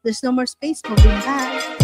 There's no more space. We'll be back.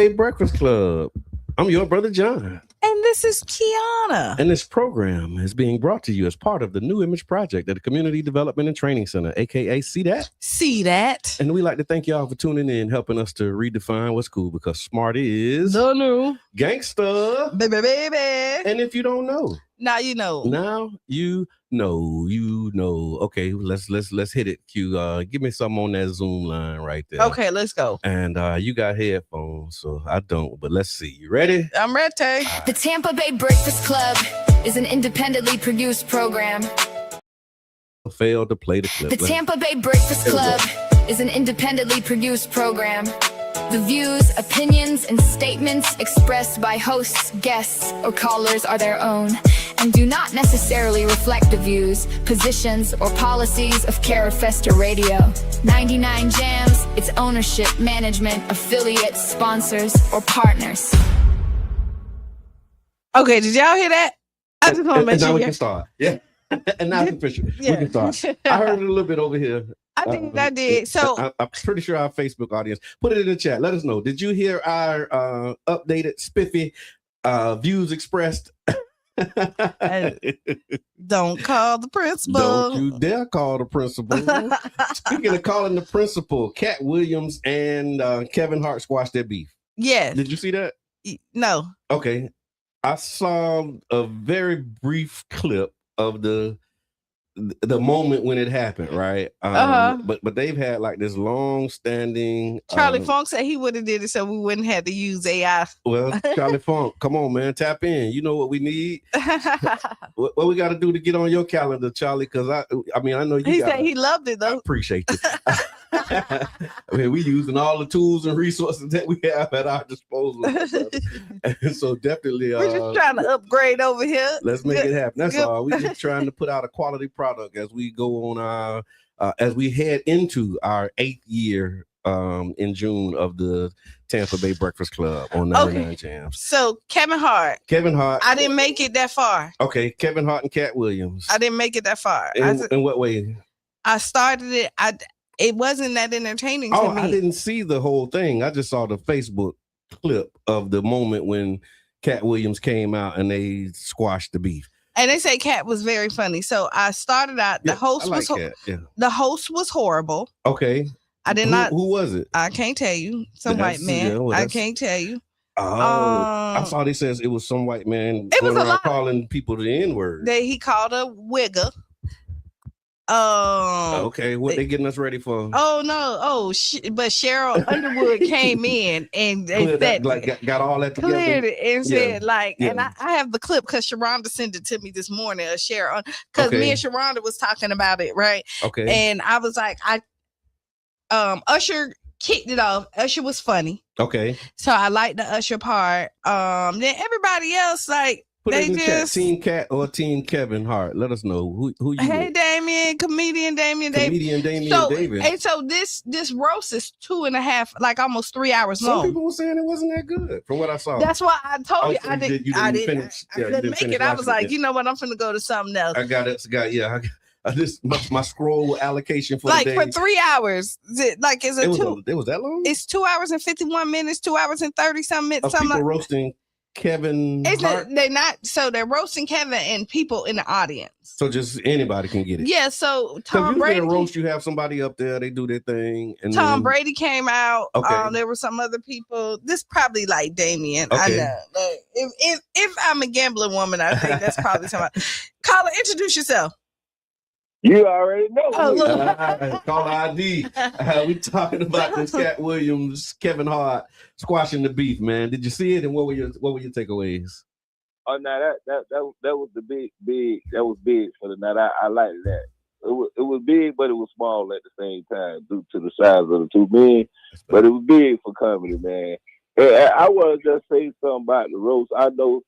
Breakfast Club. I'm your brother John. And this is Qiana. And this program is being brought to you as part of the New Image Project at the Community Development and Training Center, aka See That? See That. And we like to thank y'all for tuning in, helping us to redefine what's cool, because smart is the new gangster. Baby. And if you don't know, now you know. Now you know. Okay, let's hit it. Q, give me something on that Zoom line right there. Okay, let's go. And you got headphones, so I don't, but let's see. You ready? I'm ready. The Tampa Bay Breakfast Club is an independently produced program. Failed to play the clip. The Tampa Bay Breakfast Club is an independently produced program. The views, opinions, and statements expressed by hosts, guests, or callers are their own and do not necessarily reflect the views, positions, or policies of Carrot Festa Radio, 99 Jams, its ownership, management, affiliates, sponsors, or partners. Okay, did y'all hear that? I just want to And make now sure. we can start. Yeah. And now it's official. Yeah. We can start. I heard it a little bit over here. I think I did. So I'm pretty sure our Facebook audience, put it in the chat. Let us know. Did you hear our updated spiffy views expressed? don't call the principal. Don't you dare call the principal. Speaking of calling the principal, Cat Williams and Kevin Hart squashed their beef. Yes. Did you see that? No. Okay. I saw a very brief clip of the moment when it happened, right? But they've had like this long standing. Charlie Funk said he would have did it so we wouldn't have to use AI. Well, Charlie Funk, come on, man, tap in. You know what we need. what we got to do to get on your calendar, Charlie? Because I mean, I know you. He said he loved it though. I appreciate it. I mean, we using all the tools and resources that we have at our disposal. And so definitely, we're just trying to upgrade over here. Let's make it happen. That's all. We're just trying to put out a quality product as we go on our as we head into our 8th year in June of the Tampa Bay Breakfast Club on 99 Jams. So Kevin Hart. I didn't make it that far. Okay, Kevin Hart and Cat Williams. I didn't make it that far. In what way? I started it. It wasn't that entertaining to me. I didn't see the whole thing. I just saw the Facebook clip of the moment when Cat Williams came out and they squashed the beef. And they say Cat was very funny. So I started out. The host was the host was horrible. Okay. I did not. Who was it? I can't tell you. Some white man. I can't tell you. I saw they says it was some white man going around calling people the N-word. He called a wigger. Okay, what they getting us ready for? Oh no! But Cheryl Underwood came in and said, got all that together, cleared it and said and I have the clip because Sharonda sent it to me this morning. Cheryl, because me and Sharonda was talking about it, right? Okay, and I was like, Usher kicked it off. Usher was funny. Okay, so I liked the Usher part. Then everybody else Put it in the chat, Team Cat or Team Kevin Hart. Let us know who you. Hey, Damien, comedian Damien Davis. And so this roast is 2.5, almost 3 hours long. Some people were saying it wasn't that good from what I saw. That's why I told you I didn't finish. I didn't make it. I was like, you know what? I'm finna go to something else. I got it. This my scroll allocation for the day. For 3 hours. It was that long? It's 2 hours and 51 minutes, 2 hours and 30 some minutes. Of people roasting Kevin Hart? They're roasting Kevin and people in the audience. So just anybody can get it. Yeah, so Tom Brady roast, you have somebody up there, they do their thing. And Tom Brady came out. Okay. There were some other people. This probably like Damien. Okay. I know. If I'm a gambling woman, I think that's probably somebody. Caller, introduce yourself. You already know. Call ID. We talking about this Cat Williams, Kevin Hart squashing the beef, man. Did you see it? And what were your takeaways? Oh no, that was the big that was big for the night. I liked that. It was big, but it was small at the same time due to the size of the two men. But it was big for comedy, man. And I want to just say something about the roast. I know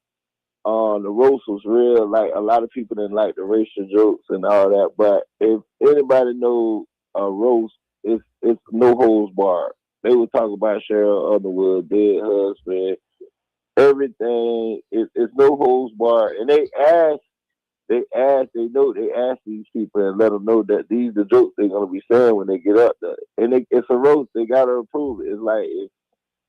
the roast was real. Like a lot of people didn't like the racial jokes and all that. But if anybody knows a roast, it's no holds barred. They would talk about Cheryl Underwood, dead husband, everything. It's no holds barred. And they ask these people and let them know that these are the jokes they're gonna be saying when they get up there. And it's a roast. They gotta approve it. It's like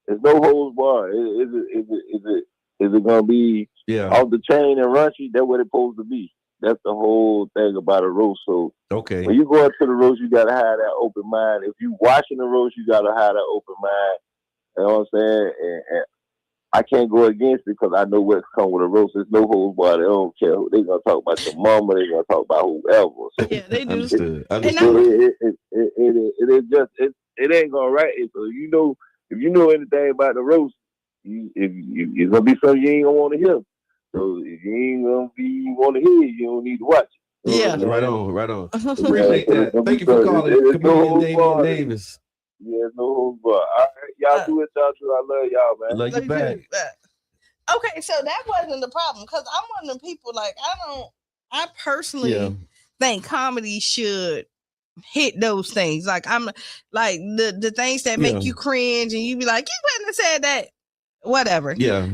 it's no holds barred. Is it gonna be off the chain and raunchy? That's what it's supposed to be. That's the whole thing about a roast. So when you go up to the roast, you gotta have that open mind. If you watching the roast, you gotta have that open mind. You know what I'm saying? And I can't go against it because I know what's come with a roast. There's no holds barred. They don't care. They're gonna talk about your mama. They're gonna talk about whoever. So yeah, they do. Understood. It ain't gonna write it. So if you know anything about the roast, it's gonna be something you ain't gonna want to hear. So if you ain't gonna want to hear it, you don't need to watch it. Yeah, right on. Appreciate that. Thank you for calling, comedian Damian Davis. Yeah, no holds barred. All right, y'all do it, y'all too. I love y'all, man. Love you back. Okay, so that wasn't the problem because I'm one of them people. I personally think comedy should hit those things. I'm like the things that make you cringe and you be like, you wouldn't have said that. whatever. Yeah.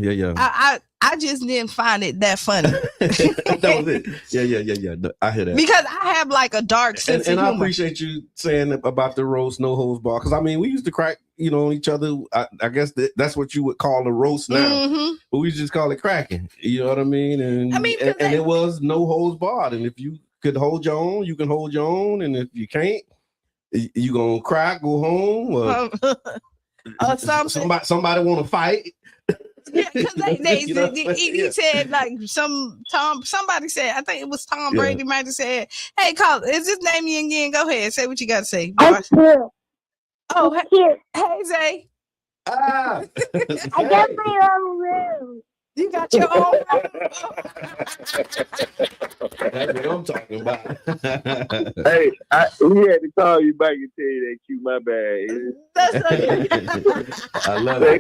I just didn't find it that funny. That was it. Yeah. I hear that. Because I have like a dark sense of humor. I appreciate you saying about the roast, no holds bar. Because I mean, we used to crack, on each other. I guess that's what you would call a roast now, but we just call it cracking. You know what I mean? And and it was no holds barred. And if you could hold your own, you can hold your own. And if you can't, you gonna crack, go home, or somebody want to fight. Yeah, because he said like somebody said, I think it was Tom Brady might have said, "Hey, call, is this name you again? Go ahead, say what you got to say." Oh, hey, Zay. I got my own room. You got your own room. That's what I'm talking about. Hey, we had to call you back and tell you that Q, my bad. That's okay. I love it.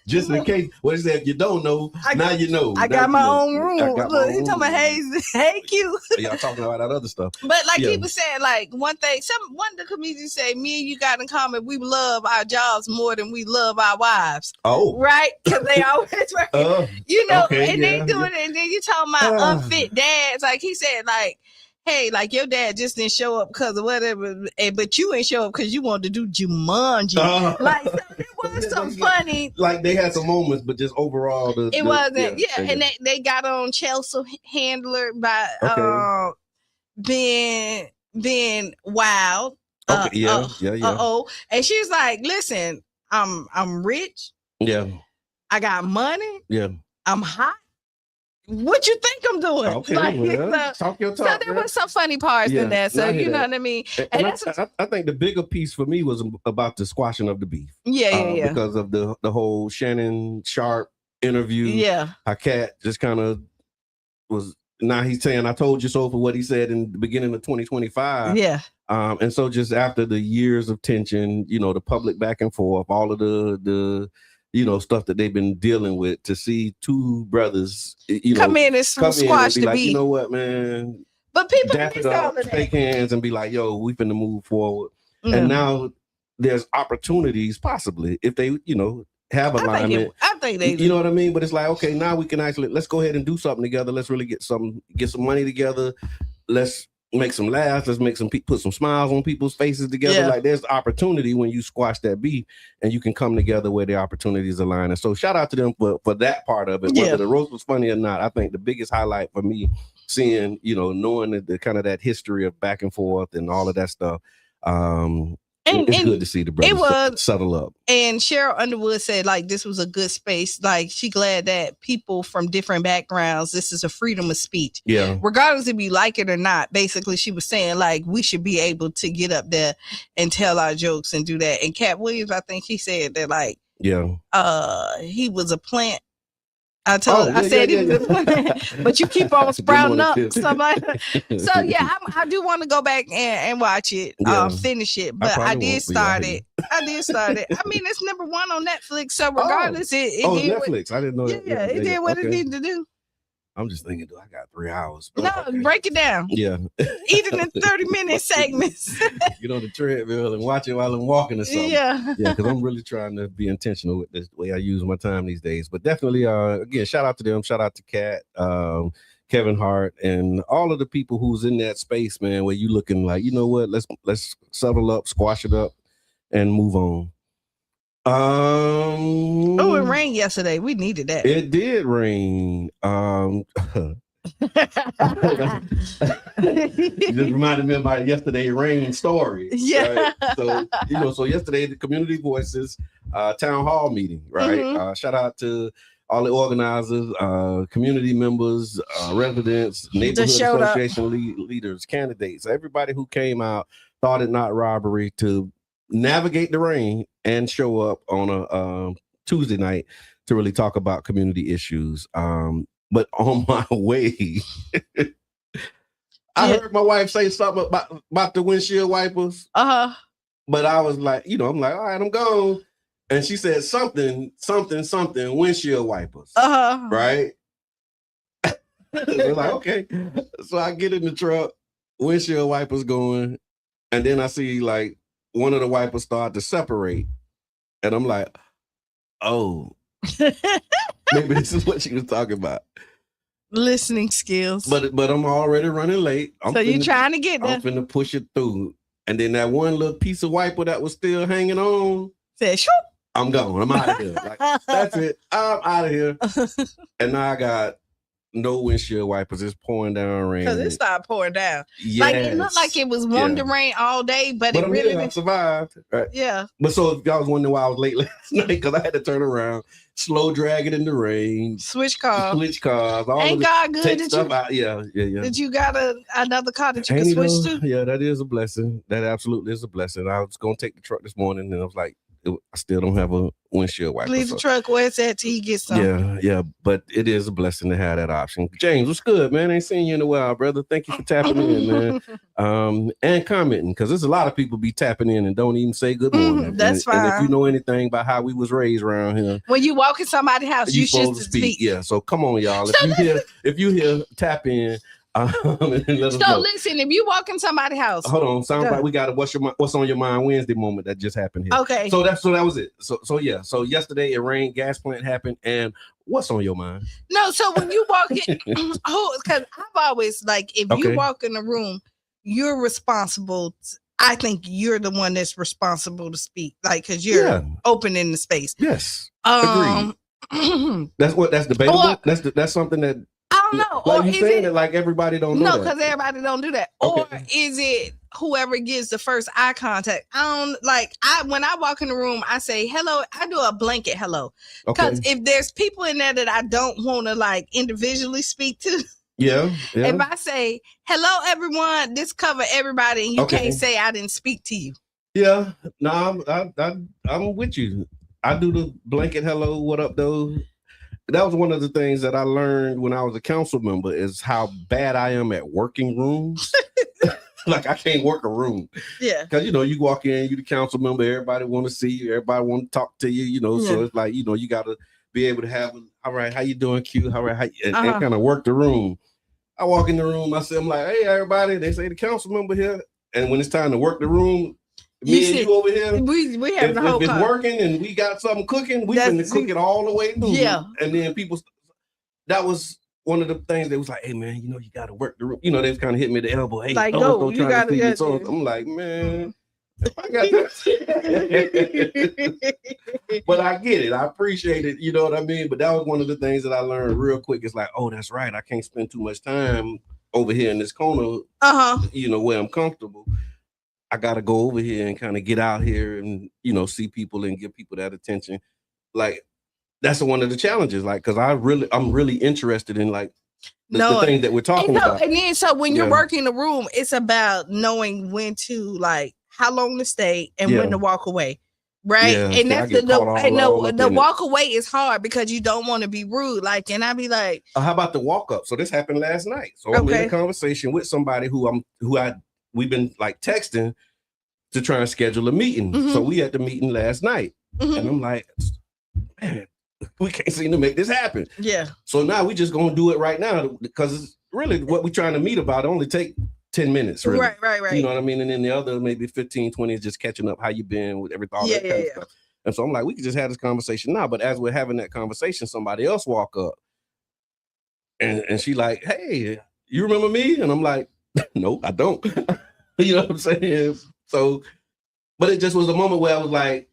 Just in case, what is that? If you don't know, now you know. I got my own room. Look, he talking about hey Q. Y'all talking about that other stuff. But like he was saying, like one of the comedians say, me and you got in common, we love our jobs more than we love our wives. Oh. Right? Because they always right. They do it, and then you talking about unfit dads. Like he said, like, hey, like your dad just didn't show up because of whatever, but you ain't show up because you wanted to do Jumanji. Like, so it was some funny. Like they had some moments, but just overall, it wasn't. Yeah, and they got on Chelsea Handler by being wild. And she was like, "Listen, I'm rich. Yeah, I got money. Yeah, I'm hot. What you think I'm doing?" Okay, talk your talk. So there was some funny parts in that. So you know what I mean. And I think the bigger piece for me was about the squashing of the beef. Yeah. Because of the whole Shannon Sharp interview. Yeah, how Cat just kind of was. Now he's saying, "I told you so" for what he said in the beginning of 2025. Yeah. And so just after the years of tension, the public back and forth, all of the stuff that they've been dealing with, to see two brothers, come in and squash the beat. You know what, man? But people miss all of that. Shake hands and be like, "Yo, we finna move forward." And now there's opportunities, possibly, if they, have alignment. I think they do. You know what I mean? But it's like, okay, now we can actually, let's go ahead and do something together. Let's really get some money together. Let's make some laughs. Let's make put some smiles on people's faces together. Yeah. Like there's opportunity when you squash that beef and you can come together where the opportunities align. And so shout out to them for that part of it. Whether the roast was funny or not, I think the biggest highlight for me, seeing, knowing the kind of that history of back and forth and all of that stuff. It's good to see the brothers settle up. And Cheryl Underwood said, like, this was a good space. Like, she glad that people from different backgrounds, this is a freedom of speech. Yeah. Regardless if you like it or not, basically, she was saying, like, we should be able to get up there and tell our jokes and do that. And Cat Williams, I think he said that, like, he was a plant. I said he was a plant, but you keep on sprouting up. Stuff like that. So yeah, I do want to go back and watch it, finish it. But I did start it. I mean, it's number 1 on Netflix. So regardless, it did Netflix. I didn't know that. Yeah, it did what it needed to do. I'm just thinking, I got 3 hours. No, break it down. Yeah. Eat it in 30-minute segments. Get on the treadmill and watch it while I'm walking or something. Yeah. Yeah, because I'm really trying to be intentional with the way I use my time these days. But definitely, again, shout out to them. Shout out to Kat, Kevin Hart, and all of the people who's in that space, man, where you looking like, you know what, let's settle up, squash it up, and move on. It rained yesterday. We needed that. It did rain. It just reminded me of my yesterday rain story. Yeah. Right? So yesterday the Community Voices town hall meeting, right? Mm-hmm. Shout out to all the organizers, community members, residents, neighborhood association leaders, candidates, everybody who came out, thought it not robbery to navigate the rain and show up on a Tuesday night to really talk about community issues. But on my way, I heard my wife say something about the windshield wipers. But I was like, I'm like, all right, I'm gone. And she said something, windshield wipers. Right? We're like, okay. So I get in the truck, windshield wipers going, and then I see like one of the wipers start to separate. And I'm like, oh, maybe this is what she was talking about. Listening skills. But I'm already running late. So you trying to get there. I'm finna push it through. And then that one little piece of wiper that was still hanging on. Said, shoot. I'm gone. I'm out of here. Like, that's it. I'm out of here. And now I got no windshield wipers. It's pouring down rain. Because it started pouring down. Yes. Like it looked like it was wanting to rain all day, but it really I survived. Right. Yeah. But so if y'all was wondering why I was late last night, because I had to turn around, slow drag it in the rain, switch cars, all ain't God good? Did stuff you? Out. Yeah. Did you got another car that you can switch to? Yeah, that is a blessing. That absolutely is a blessing. I was gonna take the truck this morning, and I was like, I still don't have a windshield wiper. Leave the truck where it's at till you get some. Yeah, but it is a blessing to have that option. James, what's good, man? Ain't seen you in a while, brother. Thank you for tapping in, man. And commenting, because there's a lot of people be tapping in and don't even say good morning. That's fine. And if you know anything about how we was raised around here, when you walk in somebody's house, you should speak. Yeah, so come on, y'all. If you hear, tap in. Listen, if you walk in somebody's house, hold on. Sounds like we got a what's on your mind Wednesday moment that just happened here. Okay. So that was it. So yeah. So yesterday it rained, gas plant happened, and what's on your mind? No, so when you walk in, because I've always if you walk in the room, you're responsible. I think you're the one that's responsible to speak, because you're opening the space. Yes. Agreed. That's debatable. That's something that. I don't know. Like you saying it like everybody don't know. No, because everybody don't do that. Okay. Or is it whoever gives the first eye contact? When I walk in the room, I say hello. I do a blanket hello. Because if there's people in there that I don't want to individually speak to. Yeah. If I say hello everyone, this cover everybody, and you can't say I didn't speak to you. Yeah. No, I'm with you. I do the blanket hello, what up though? That was one of the things that I learned when I was a council member is how bad I am at working rooms. I can't work a room. Yeah. Because, you walk in, you the council member, everybody want to see you, everybody want to talk to you, so it's like, you got to be able to have, all right, how you doing, Q? All right, and kind of work the room. I walk in the room, I'm like, hey, everybody, they say the council member here. And when it's time to work the room, me and you over here, we have the whole if it's working and we got something cooking, we can cook it all the way through. Yeah. And then that was one of the things they was like, hey man, you got to work the room. They was kind of hit me at the elbow. Hey, go, you got to get. So I'm like, man, I got that. But I get it. I appreciate it. You know what I mean? But that was one of the things that I learned real quick. It's like, oh, that's right. I can't spend too much time over here in this corner, where I'm comfortable. I got to go over here and kind of get out here and, see people and give people that attention. That's one of the challenges, because I'm really interested in the things that we're talking about. And then, so when you're working the room, it's about knowing when to how long to stay and when to walk away. Right. Yeah, and that's the walk away is hard because you don't want to be rude. And I be like, how about the walk up? So this happened last night. So I'm in a conversation with somebody we've been texting to try and schedule a meeting. Mm-hmm. So we had the meeting last night. Mm-hmm. And I'm like, man, we can't seem to make this happen. Yeah. So now we just gonna do it right now because it's really what we're trying to meet about. It only take 10 minutes. Really. Right. You know what I mean? And then the other maybe 15, 20 is just catching up how you been with everything. All that kind of stuff. And so I'm like, we could just have this conversation now. But as we're having that conversation, somebody else walk up and she like, hey, you remember me? And I'm like, no, I don't. You know what I'm saying? So, but it just was a moment where I was like,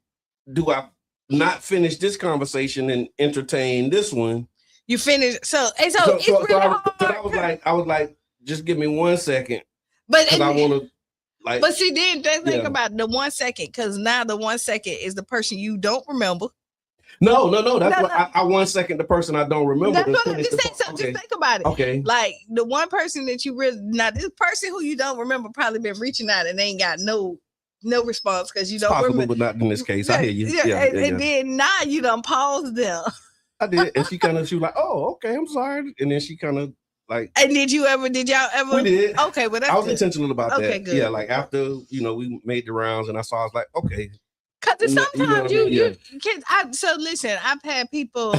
do I not finish this conversation and entertain this one? You finish. So it's really hard. I was like, just give me 1 second. But I want to But see, then think about the 1 second, because now the 1 second is the person you don't remember. No. That's what I 1 second the person I don't remember. That's what I'm just saying. So just think about it. Okay. The one person that you really this person who you don't remember probably been reaching out and they ain't got no response because you don't remember. But not in this case. I hear you. And then now you done paused them. I did, and she was like, "Oh, okay, I'm sorry," and then she kind of like. And did y'all ever? We did. Okay, well that's I was intentional about that. Okay, good. Yeah, after we made the rounds, and I was like, okay. Because sometimes you kids. So listen, I've had people.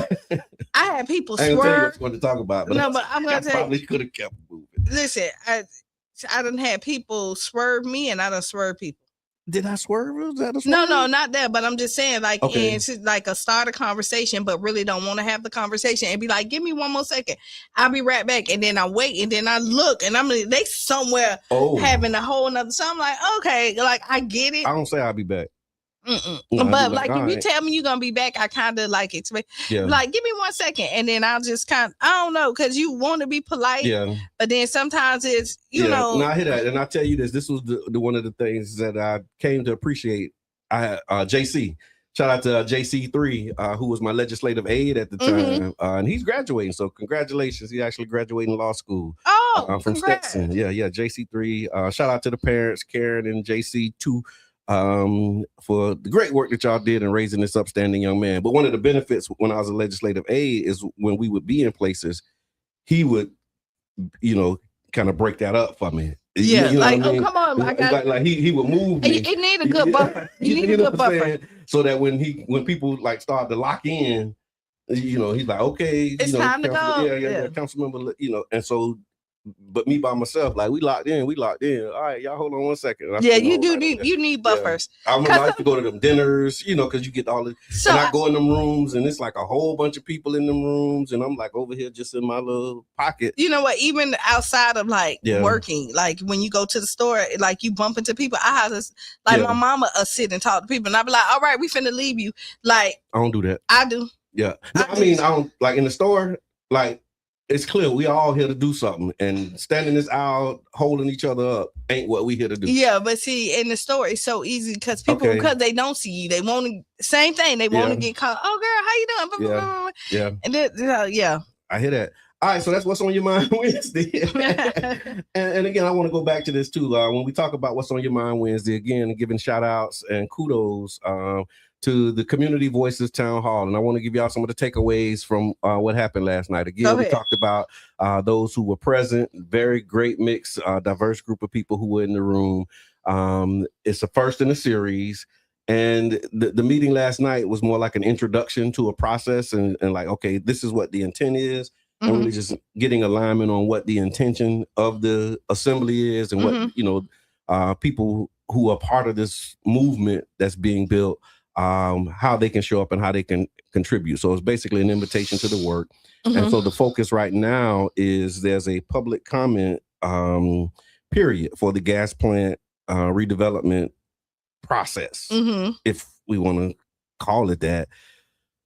I had people swerve. I ain't gonna tell you what you want to talk about, but no, but I'm gonna tell you. Probably could have kept moving. Listen, I done had people swerve me, and I done swerve people. Did I swerve? Was that a No, swerve? no, not that. But I'm just saying, like, Okay. it's like a start a conversation, but really don't want to have the conversation and be like, give me one more second. I'll be right back. And then I wait and then I look and they somewhere having a whole nother. So I'm like, okay, like I get it. I don't say I'll be back. No, but like if you tell me you're gonna be back, I kind of like expect, like, give me 1 second, and then I'll just kind of, I don't know, because you want to be polite, but then sometimes it's you know. No, I hear that, and I tell you this was the one of the things that I came to appreciate. I had JC. Shout out to JC3, who was my legislative aide at the time, and he's graduating. So congratulations, he actually graduating law school. From Stetson. Yeah, JC3. Shout out to the parents, Karen and JC2. For the great work that y'all did in raising this upstanding young man. But one of the benefits when I was a legislative aide is when we would be in places, he would, kind of break that up for me. Yeah, you know like, what I mean? Oh, come on. Like he would move me. You need a good buffer. You need a good buffer. So that when people like start to lock in, he's like, okay, it's time to go. Yeah, council member, and so. But me by myself, like we locked in. All right, y'all hold on 1 second. You need buffers. I remember I used to go to them dinners, because you get all this. So and I go in them rooms and it's like a whole bunch of people in them rooms, and I'm like over here just in my little pocket. You know what? Even outside of working, like when you go to the store, like you bump into people. I have this, my mama sit and talk to people, and I be like, all right, we finna leave you. Like I don't do that. I do. Yeah. No, I mean, I don't like in the store, like. It's clear we all here to do something, and standing this aisle holding each other up ain't what we here to do. Yeah, but see, in the store, it's so easy because people, because they don't see you, they want to, same thing, they want to get caught. Oh, girl, how you doing? And then, I hear that. All right, so that's what's on your mind Wednesday. and again, I want to go back to this too. When we talk about what's on your mind Wednesday, again, giving shout outs and kudos to the Community Voices Town Hall. And I want to give y'all some of the takeaways from what happened last night. Again, we talked about those who were present, very great mix, diverse group of people who were in the room. It's the first in a series. And the meeting last night was more like an introduction to a process and like, okay, this is what the intent is. And really just getting alignment on what the intention of the assembly is and what, people who are part of this movement that's being built, how they can show up and how they can contribute. So it's basically an invitation to the work. And so the focus right now is there's a public comment period for the gas plant redevelopment process, if we want to call it that.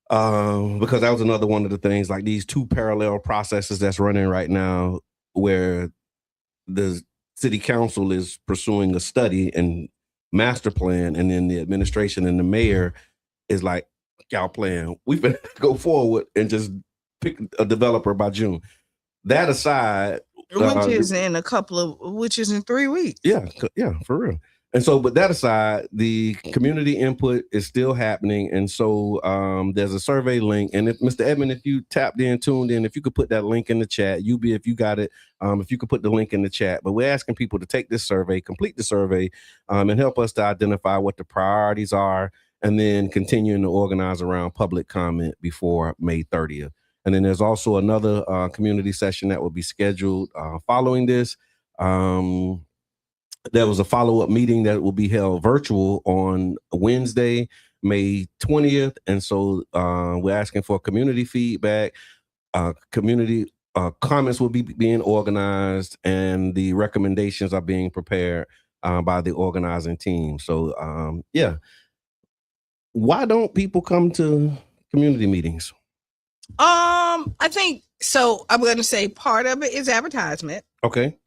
Because that was another one of the things, like these two parallel processes that's running right now where the city council is pursuing a study and master plan, and then the administration and the mayor is like, y'all plan, we better go forward and just pick a developer by June. That aside, which is in 3 weeks. Yeah, for real. And so, but that aside, the community input is still happening. And so there's a survey link. And if Mr. Edmond, if you tuned in, if you could put that link in the chat, if you got it, if you could put the link in the chat. But we're asking people to take this survey, complete the survey, and help us to identify what the priorities are, and then continuing to organize around public comment before May 30th. And then there's also another community session that will be scheduled following this. There was a follow-up meeting that will be held virtual on Wednesday, May 20th. And so we're asking for community feedback. Community comments will be being organized, and the recommendations are being prepared by the organizing team. So, why don't people come to community meetings? I think so. I'm going to say part of it is advertisement. Okay.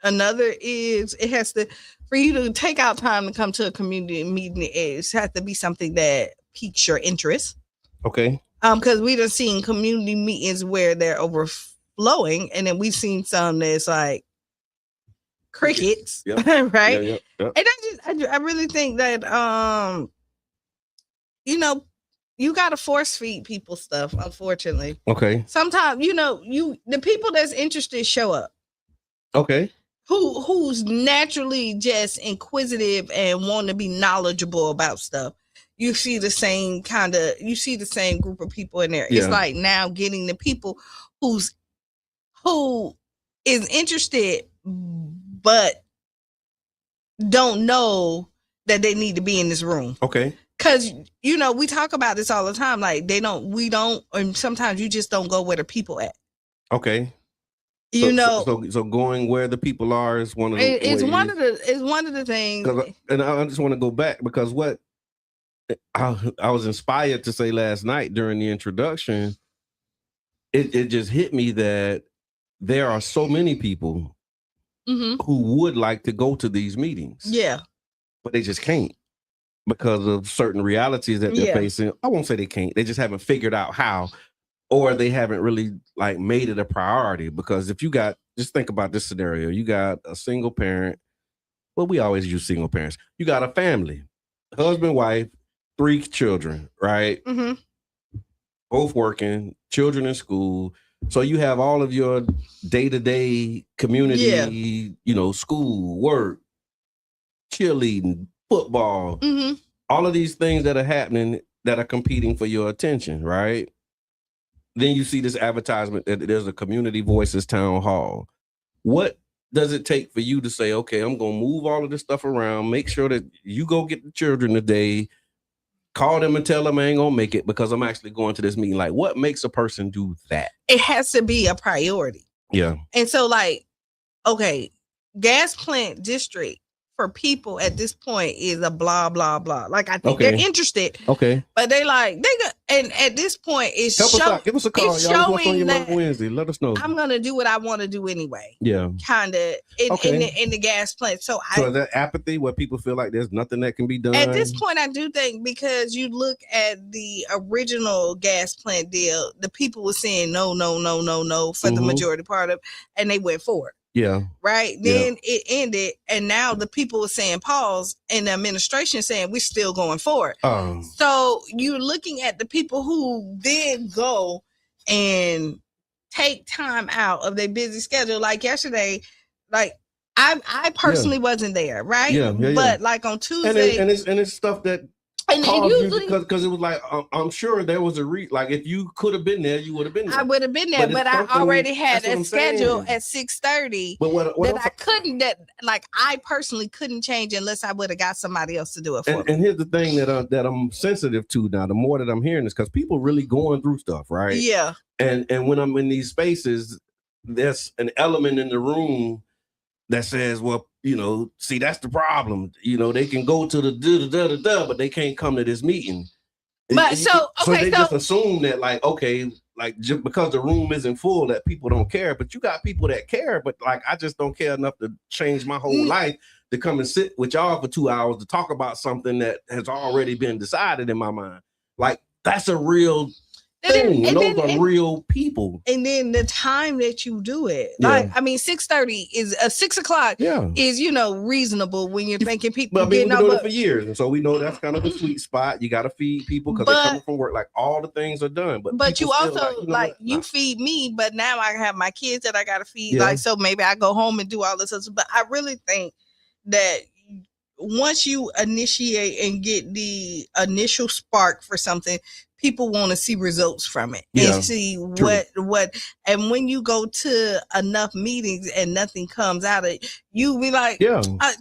Another is it has to, for you to take out time to come to a community meeting, it has to be something that piques your interest. Okay. Because we done seen community meetings where they're overflowing, and then we've seen some that's like crickets, right? Yep. And I really think that you gotta force feed people stuff, unfortunately. Okay. Sometimes the people that's interested show up. Okay. Who's naturally just inquisitive and want to be knowledgeable about stuff. You see the same group of people in there. Yeah. It's like now getting the people who is interested but don't know that they need to be in this room. Okay. Because, you know, we talk about this all the time. Like we don't, and sometimes you just don't go where the people at. Okay. You know, so going where the people are is one of the it's one of the things. And I just want to go back because what I was inspired to say last night during the introduction, it just hit me that there are so many people who would like to go to these meetings. Yeah. But they just can't because of certain realities that they're facing. I won't say they can't. They just haven't figured out how. Or they haven't really like made it a priority, because if you just think about this scenario, you got a single parent. Well, we always use single parents. You got a family, husband, wife, 3 children, right? Both working, children in school. So you have all of your day-to-day community, you know, school, work, cheerleading, football, all of these things that are happening that are competing for your attention, right? Then you see this advertisement that there's a community voices town hall. What does it take for you to say, okay, I'm going to move all of this stuff around, make sure that you go get the children today, call them and tell them I ain't going to make it because I'm actually going to this meeting? Like, what makes a person do that? It has to be a priority. Yeah. And so, like, okay, gas plant district for people at this point is a blah, blah, blah. Like, I think they're interested. Okay. But they and at this point, it's help us out. Give us a call, y'all. What's on your mind Wednesday? Let us know. I'm gonna do what I want to do anyway. Yeah. Kind of in the gas plant. So is that apathy where people feel like there's nothing that can be done? At this point, I do think, because you look at the original gas plant deal, the people were saying no for the majority part of, and they went for it. Yeah. Right. Then it ended, and now the people were saying pause, and the administration saying we're still going for it. So you're looking at the people who did go and take time out of their busy schedule. Like yesterday, like I personally wasn't there, right? Yeah. But like on Tuesday, and it's stuff that. And usually, because it was like I'm sure there was a like if you could have been there, you would have been there. I would have been there, but I already had a schedule at 6:30 that I couldn't. That like I personally couldn't change unless I would have got somebody else to do it for me. And here's the thing that I'm sensitive to now. The more that I'm hearing this, because people really going through stuff, right? Yeah. And when I'm in these spaces, there's an element in the room that says, well, you know, see, that's the problem. You know, they can go to the but they can't come to this meeting. But so they just assume that, like, okay, like just because the room isn't full, that people don't care. But you got people that care. But like, I just don't care enough to change my whole life to come and sit with y'all for 2 hours to talk about something that has already been decided in my mind. Like, that's a real thing. And those are real people. And then the time that you do it, like, I mean, 6:30 is 6 o'clock is, you know, reasonable when you're thinking people. But I mean, we've been doing it for years, and so we know that's kind of the sweet spot. You got to feed people because they're coming from work. Like, all the things are done, but you also like you feed me, but now I have my kids that I got to feed. Like, so maybe I go home and do all this stuff. But I really think that once you initiate and get the initial spark for something, people want to see results from it and see what, and when you go to enough meetings and nothing comes out of it, you be like,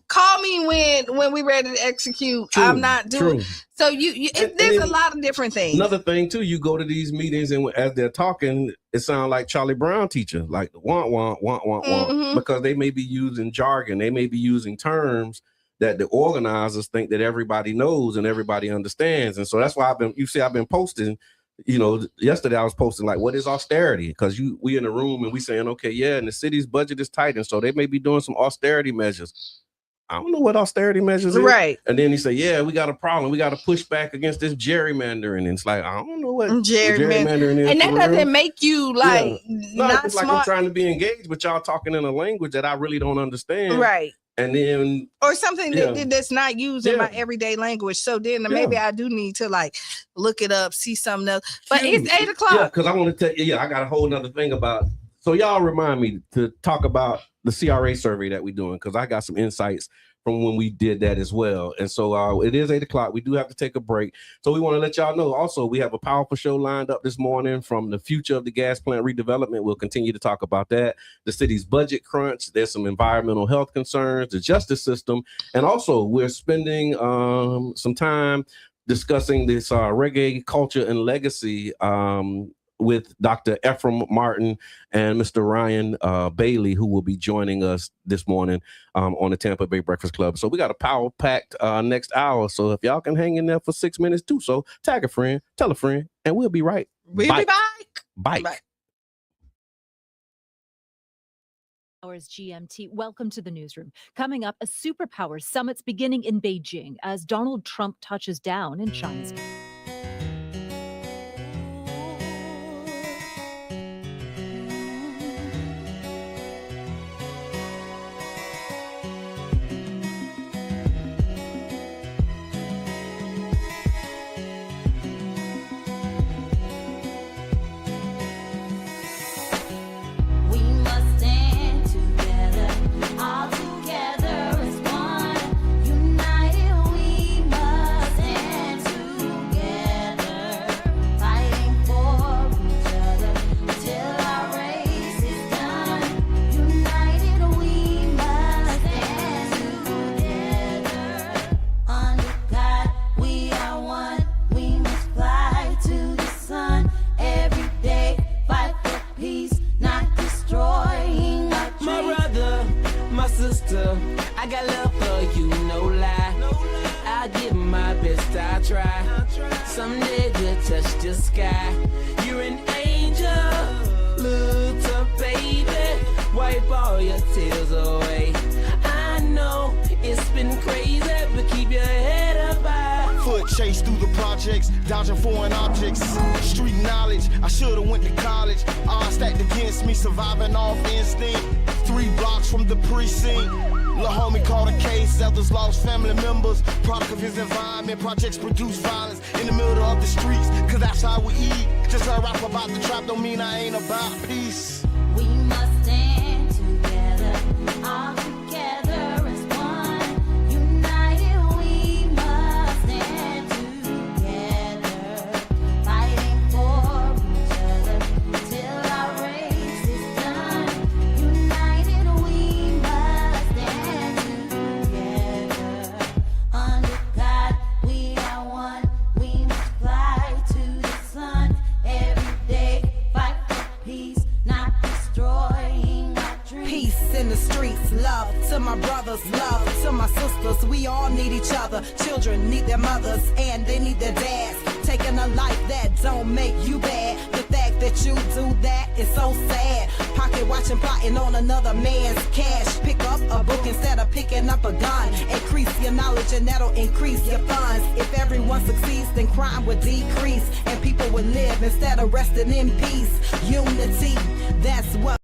call me when we ready to execute. I'm not doing. So there's a lot of different things. Another thing too, you go to these meetings and as they're talking, it sounds like Charlie Brown teacher, like want, because they may be using jargon, they may be using terms that the organizers think that everybody knows and everybody understands. And so that's why I've been posting, you know, yesterday I was posting like, what is austerity? Because we in the room and we saying, okay, and the city's budget is tight. And so they may be doing some austerity measures. I don't know what austerity measures is. Right. And then he said, we got a problem. We got to push back against this gerrymandering. And it's like, I don't know what gerrymandering is. And that doesn't make you like not it's smart. like I'm trying to be engaged, but y'all talking in a language that I really don't understand. Right. And then or something that's not used in my everyday language. So then maybe I do need to like look it up, see something else. But it's 8 o'clock. Yeah, because I want to tell you, I got a whole nother thing about. So y'all remind me to talk about the CRA survey that we're doing, because I got some insights from when we did that as well. And so it is 8 o'clock. We do have to take a break. So we want to let y'all know also we have a powerful show lined up this morning from the future of the gas plant redevelopment. We'll continue to talk about that. The city's budget crunch. There's some environmental health concerns, the justice system. And also we're spending some time discussing this reggae culture and legacy with Dr. Ephraim Martin and Mr. Ryan Bailey, who will be joining us this morning on the Tampa Bay Breakfast Club. So we got a power-packed next hour. So if y'all can hang in there for 6 minutes, do so. Tag a friend, tell a friend, and we'll be right. We'll be back. Bye. Hours GMT. Welcome to the newsroom. Coming up, a superpower summit's beginning in Beijing as Donald Trump touches down in China's. I got love for you, no lie. I give my best, I try. Someday we'll touch the sky. You're an angel, little baby. Wipe all your tears away. I know it's been crazy, but keep your head up high. Foot chase through the projects, dodging foreign objects. Street knowledge, I should've went to college. Odds stacked against me, surviving off instinct. 3 blocks from the precinct. Lil' homie caught a case, others lost family members. Product of his environment, projects produce violence in the middle of the streets, cause that's how we eat. Just a rap about the trap don't mean I ain't about peace. We must stand together, all together as one. United we must stand together, fighting for each other till our race is done. United we must stand together, under God we are one. We must fly to the sun every day, fight for peace, not destroying our dreams. Peace in the streets, love to my brothers, love to my sisters. We all need each other. Children need their mothers and they need their dads. Taking a life that don't make you bad. The fact that you do that is so sad. Pocket watching, plotting on another man's cash. Pick up a book instead of picking up a gun. Increase your knowledge and that'll increase your funds. If everyone succeeds, then crime would decrease and people would live instead of resting in peace. Unity, that's what.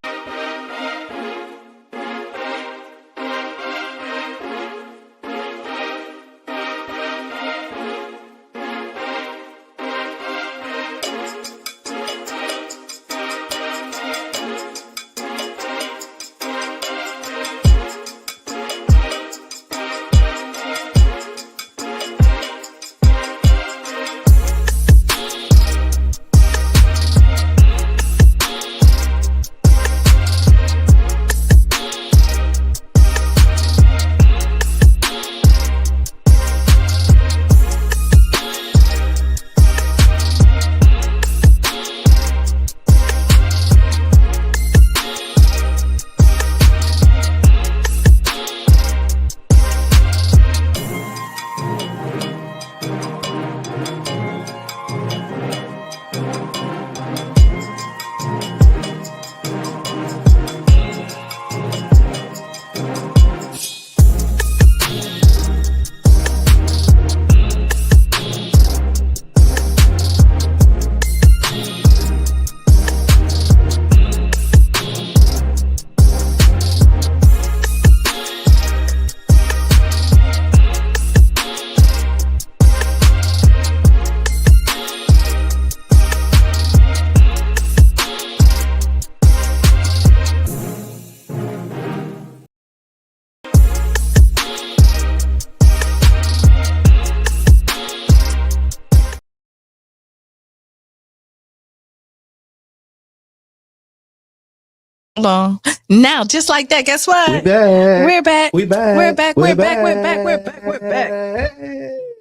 long. Now, just like that, guess what? We're back. We're back. We're back. We're back. We're We're back. We're back. back. We're back. We're back.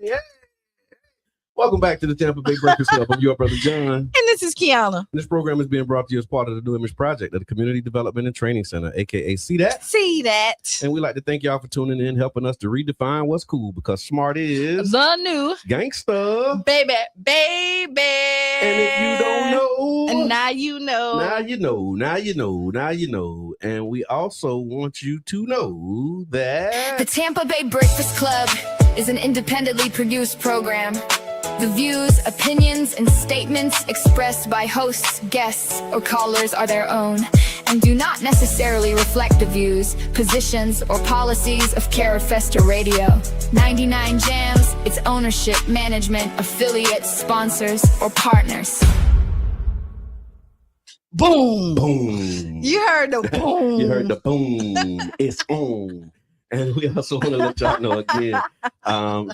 Yeah. Welcome back to the Tampa Bay Breakfast Club. I'm your brother John. And this is Qiana. This program is being brought to you as part of the New Image Project of the Community Development and Training Center, aka See That. See that. And we like to thank y'all for tuning in, helping us to redefine what's cool, because smart is The new gangsta. baby. And if you don't know, and now you know. Now you know. Now you know. Now you know. And we also want you to know that The Tampa Bay Breakfast Club is an independently produced program. The views, opinions, and statements expressed by hosts, guests, or callers are their own and do not necessarily reflect the views, positions, or policies of Cara Festa Radio, 99 Jams, its ownership, management, affiliates, sponsors, or partners. Boom. boom. You heard the boom. You heard the boom. It's on. And we also want to let y'all know again.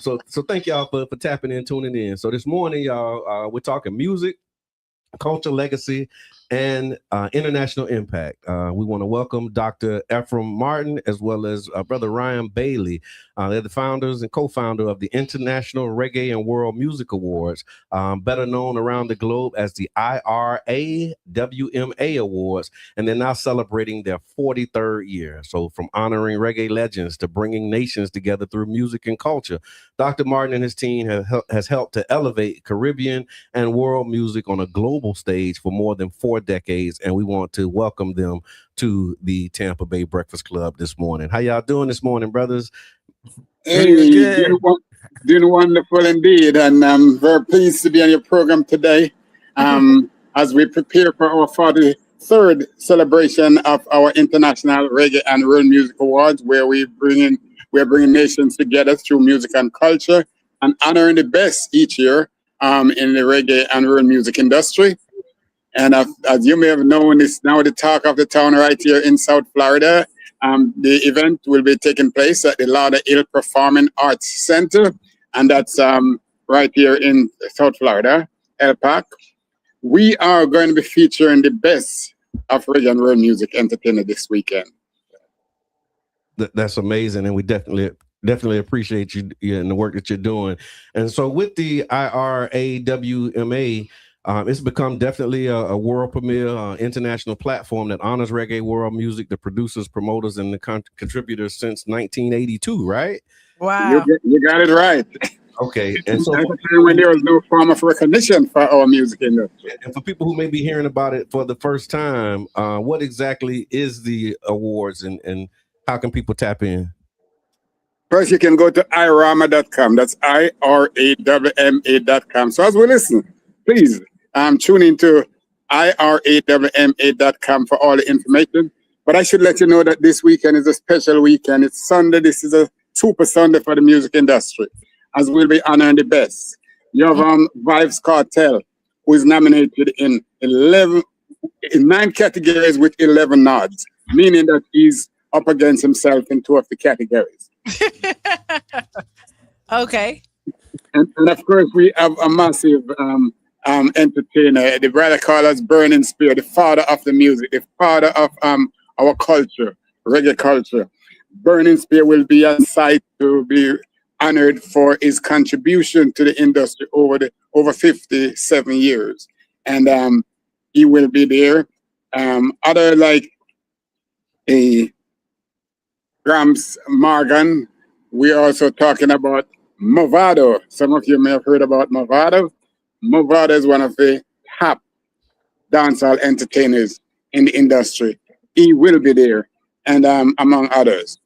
So thank y'all for tapping in, tuning in. So this morning, y'all, we're talking music, culture, legacy, and international impact. We want to welcome Dr. Ephraim Martin as well as Brother Ryan Bailey. They're the founders and co-founder of the International Reggae and World Music Awards, better known around the globe as the WUJM Awards, and they're now celebrating their 43rd year. So from honoring reggae legends to bringing nations together through music and culture, Dr. Martin and his team has helped to elevate Caribbean and world music on a global stage for more than 4 decades, and we want to welcome them to the Tampa Bay Breakfast Club this morning. How y'all doing this morning, brothers? Hey, doing wonderful indeed, and I'm very pleased to be on your program today as we prepare for our 43rd celebration of our International Reggae and World Music Awards, where we're bringing nations together through music and culture and honoring the best each year in the reggae and world music industry. And as you may have known, it's now the talk of the town right here in South Florida. The event will be taking place at the Lauderhill Performing Arts Center, and that's right here in South Florida, El Park. We are going to be featuring the best of reggae and world music entertainment this weekend. That's amazing, and we definitely appreciate you and the work that you're doing. And so with the IRAWMA, it's become definitely a world premiere international platform that honors reggae world music, the producers, promoters, and the contributors since 1982, right? Wow. You got it right. Okay. And so when there was no form of recognition for our music industry. And for people who may be hearing about it for the first time, what exactly is the awards and how can people tap in? First, you can go to irama.com. That's IRAWMA.com. So as we listen, please tune into IRAWMA.com for all the information. But I should let you know that this weekend is a special weekend. It's Sunday. This is a Super Sunday for the music industry, as we'll be honoring the best. You have Vibes Cartel, who is nominated in 9 categories with 11 nods, meaning that he's up against himself in 2 of the categories. Okay. And of course, we have a massive entertainer, the brother called us Burning Spear, the father of the music, the father of our culture, reggae culture. Burning Spear will be on site to be honored for his contribution to the industry over 57 years. And he will be there. Other like a Gramps Morgan, we're also talking about Movado. Some of you may have heard about Movado. Movado is one of the top dancehall entertainers in the industry. He will be there, and among others.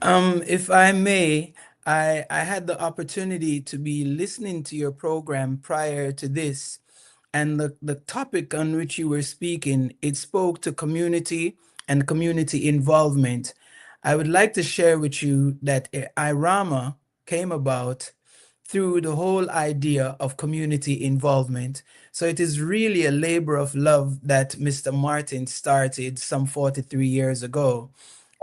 If I may, I had the opportunity to be listening to your program prior to this, and the topic on which you were speaking, it spoke to community and community involvement. I would like to share with you that IRAMA came about through the whole idea of community involvement. So it is really a labor of love that Mr. Martin started some 43 years ago.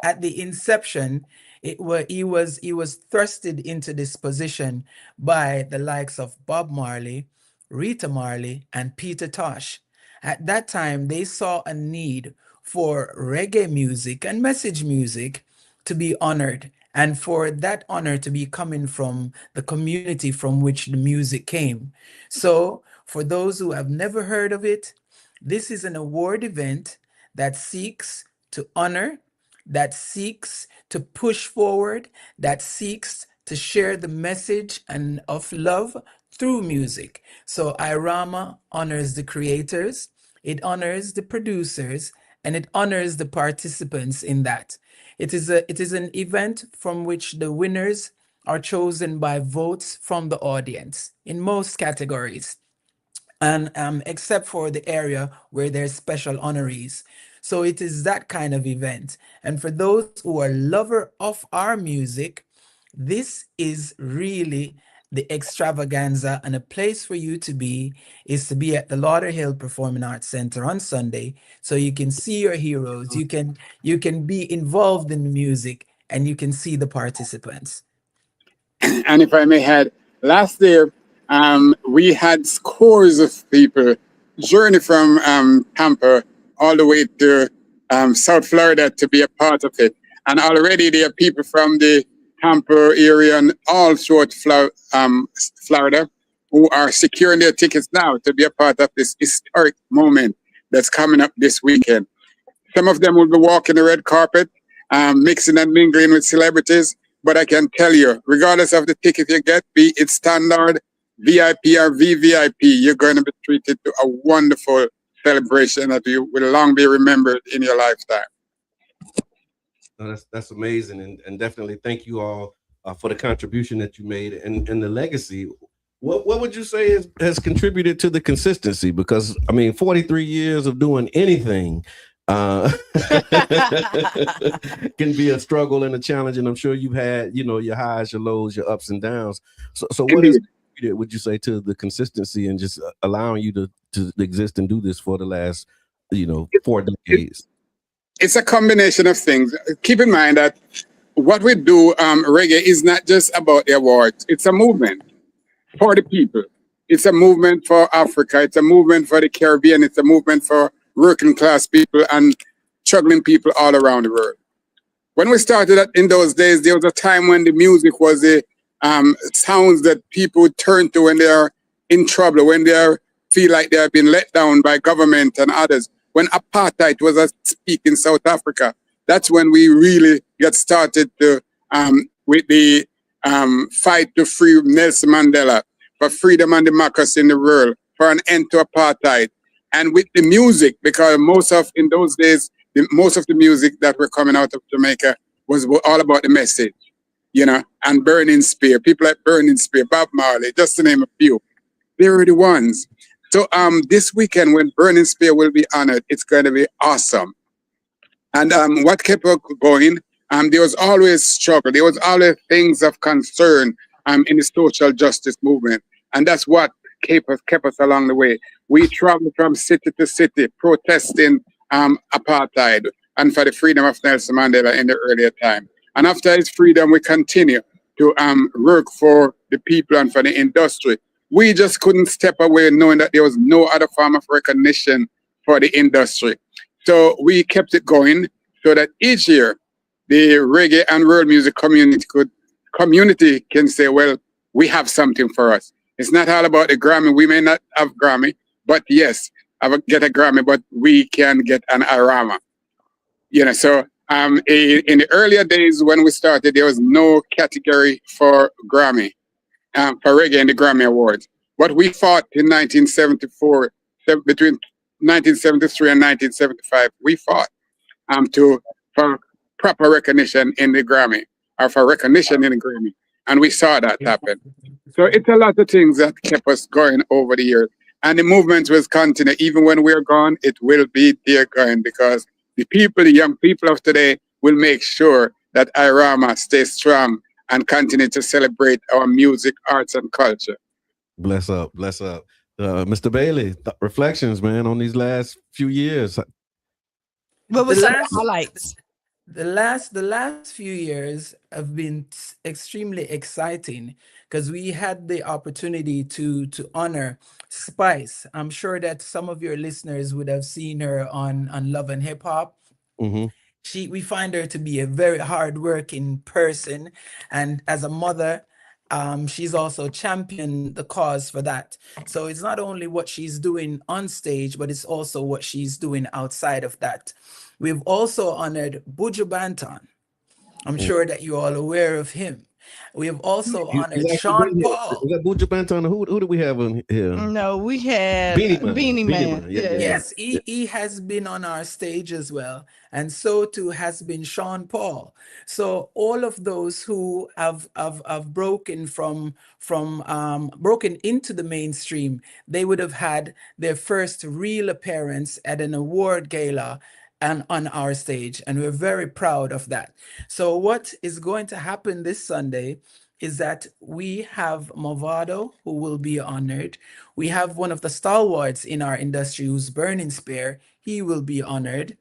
At the inception, he was thrusted into this position by the likes of Bob Marley, Rita Marley, and Peter Tosh. At that time, they saw a need for reggae music and message music to be honored, and for that honor to be coming from the community from which the music came. So, for those who have never heard of it, this is an award event that seeks to honor, that seeks to push forward, that seeks to share the message and of love through music. So IRAMA honors the creators, it honors the producers, and it honors the participants in that. It is an event from which the winners are chosen by votes from the audience in most categories, and except for the area where there's special honorees. So it is that kind of event. And for those who are lover of our music, this is really the extravaganza, and a place for you to be is to be at the Lauderhill Performing Arts Center on Sunday, so you can see your heroes, you can be involved in the music, and you can see the participants. And if I may add, last year we had scores of people journey from Tampa all the way to South Florida to be a part of it. And already there are people from the Tampa area and all throughout Florida who are securing their tickets now to be a part of this historic moment that's coming up this weekend. Some of them will be walking the red carpet, mixing and mingling with celebrities. But I can tell you, regardless of the ticket you get, be it standard, VIP, or VVIP, you're going to be treated to a wonderful celebration that you will long be remembered in your lifetime. That's amazing, and definitely thank you all for the contribution that you made and the legacy. What would you say has contributed to the consistency? Because I mean, 43 years of doing anything can be a struggle and a challenge, and I'm sure you've had, your highs, your lows, your ups and downs. So what is, would you say, to the consistency and just allowing you to exist and do this for the last 4 decades? It's a combination of things. Keep in mind that what we do, reggae, is not just about the awards. It's a movement for the people. It's a movement for Africa. It's a movement for the Caribbean. It's a movement for working class people and struggling people all around the world. When we started in those days, there was a time when the music was the sounds that people would turn to when they're in trouble, when they feel like they have been let down by government and others. When apartheid was at peak in South Africa, that's when we really got started to with the fight to free Nelson Mandela, for freedom and democracy in the world, for an end to apartheid. And with the music, because in those days, most of the music that were coming out of Jamaica was all about the message, and Burning Spear, people like Burning Spear, Bob Marley, just to name a few. They were the ones. So this weekend, when Burning Spear will be honored, it's going to be awesome. And what kept us going, there was always struggle. There was always things of concern in the social justice movement. And that's what kept us along the way. We traveled from city to city protesting apartheid and for the freedom of Nelson Mandela in the earlier time. And after his freedom, we continue to work for the people and for the industry. We just couldn't step away knowing that there was no other form of recognition for the industry. So we kept it going so that each year the reggae and world music community can say, well, we have something for us. It's not all about the Grammy. We may not have Grammy, but yes, get a Grammy, but we can get an IRAMA. So in the earlier days when we started, there was no category for Grammy. For reggae in the Grammy Awards. But we fought in 1974, between 1973 and 1975, we fought for proper recognition in the Grammy, or for recognition in the Grammy. And we saw that happen. So it's a lot of things that kept us going over the years. And the movement will continue. Even when we're gone, it will be there going, because the young people of today will make sure that IRAMA stays strong and continue to celebrate our music, arts, and culture. Bless up. Mr. Bailey, reflections, man, on these last few years. What was some highlights? The last few years have been extremely exciting because we had the opportunity to honor Spice. I'm sure that some of your listeners would have seen her on Love and Hip Hop. Mm-hmm. We find her to be a very hardworking person, and as a mother, she's also championed the cause for that. So it's not only what she's doing on stage, but it's also what she's doing outside of that. We've also honored Buju Banton. I'm sure that you're all aware of him. We have also honored Sean Paul. Is that Buju Banton? Who do we have on here? No, we had Beanie Man. Yes, he has been on our stage as well, and so too has been Sean Paul. So all of those who have broken broken into the mainstream, they would have had their first real appearance at an award gala and on our stage, and we're very proud of that. So what is going to happen this Sunday is that we have Movado, who will be honored. We have one of the stalwarts in our industry, who's Burning Spear. He will be honored.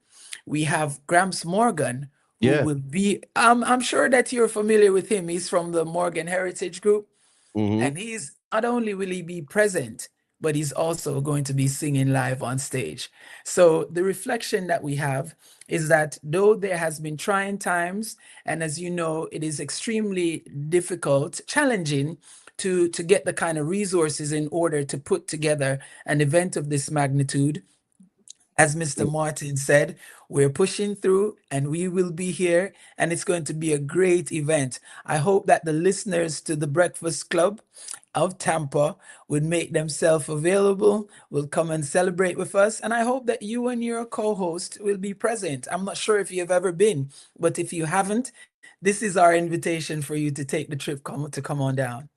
We have Gramps Morgan, who will be, I'm sure that you're familiar with him. He's from the Morgan Heritage Group. And he's, not only will he be present, but he's also going to be singing live on stage. So the reflection that we have is that though there has been trying times, and as you know, it is extremely difficult, challenging to get the kind of resources in order to put together an event of this magnitude. As Mr. Martin said, we're pushing through and we will be here, and it's going to be a great event. I hope that the listeners to the Breakfast Club of Tampa would make themselves available, will come and celebrate with us. And I hope that you and your co-host will be present. I'm not sure if you've ever been, but if you haven't, this is our invitation for you to take the trip to come on down.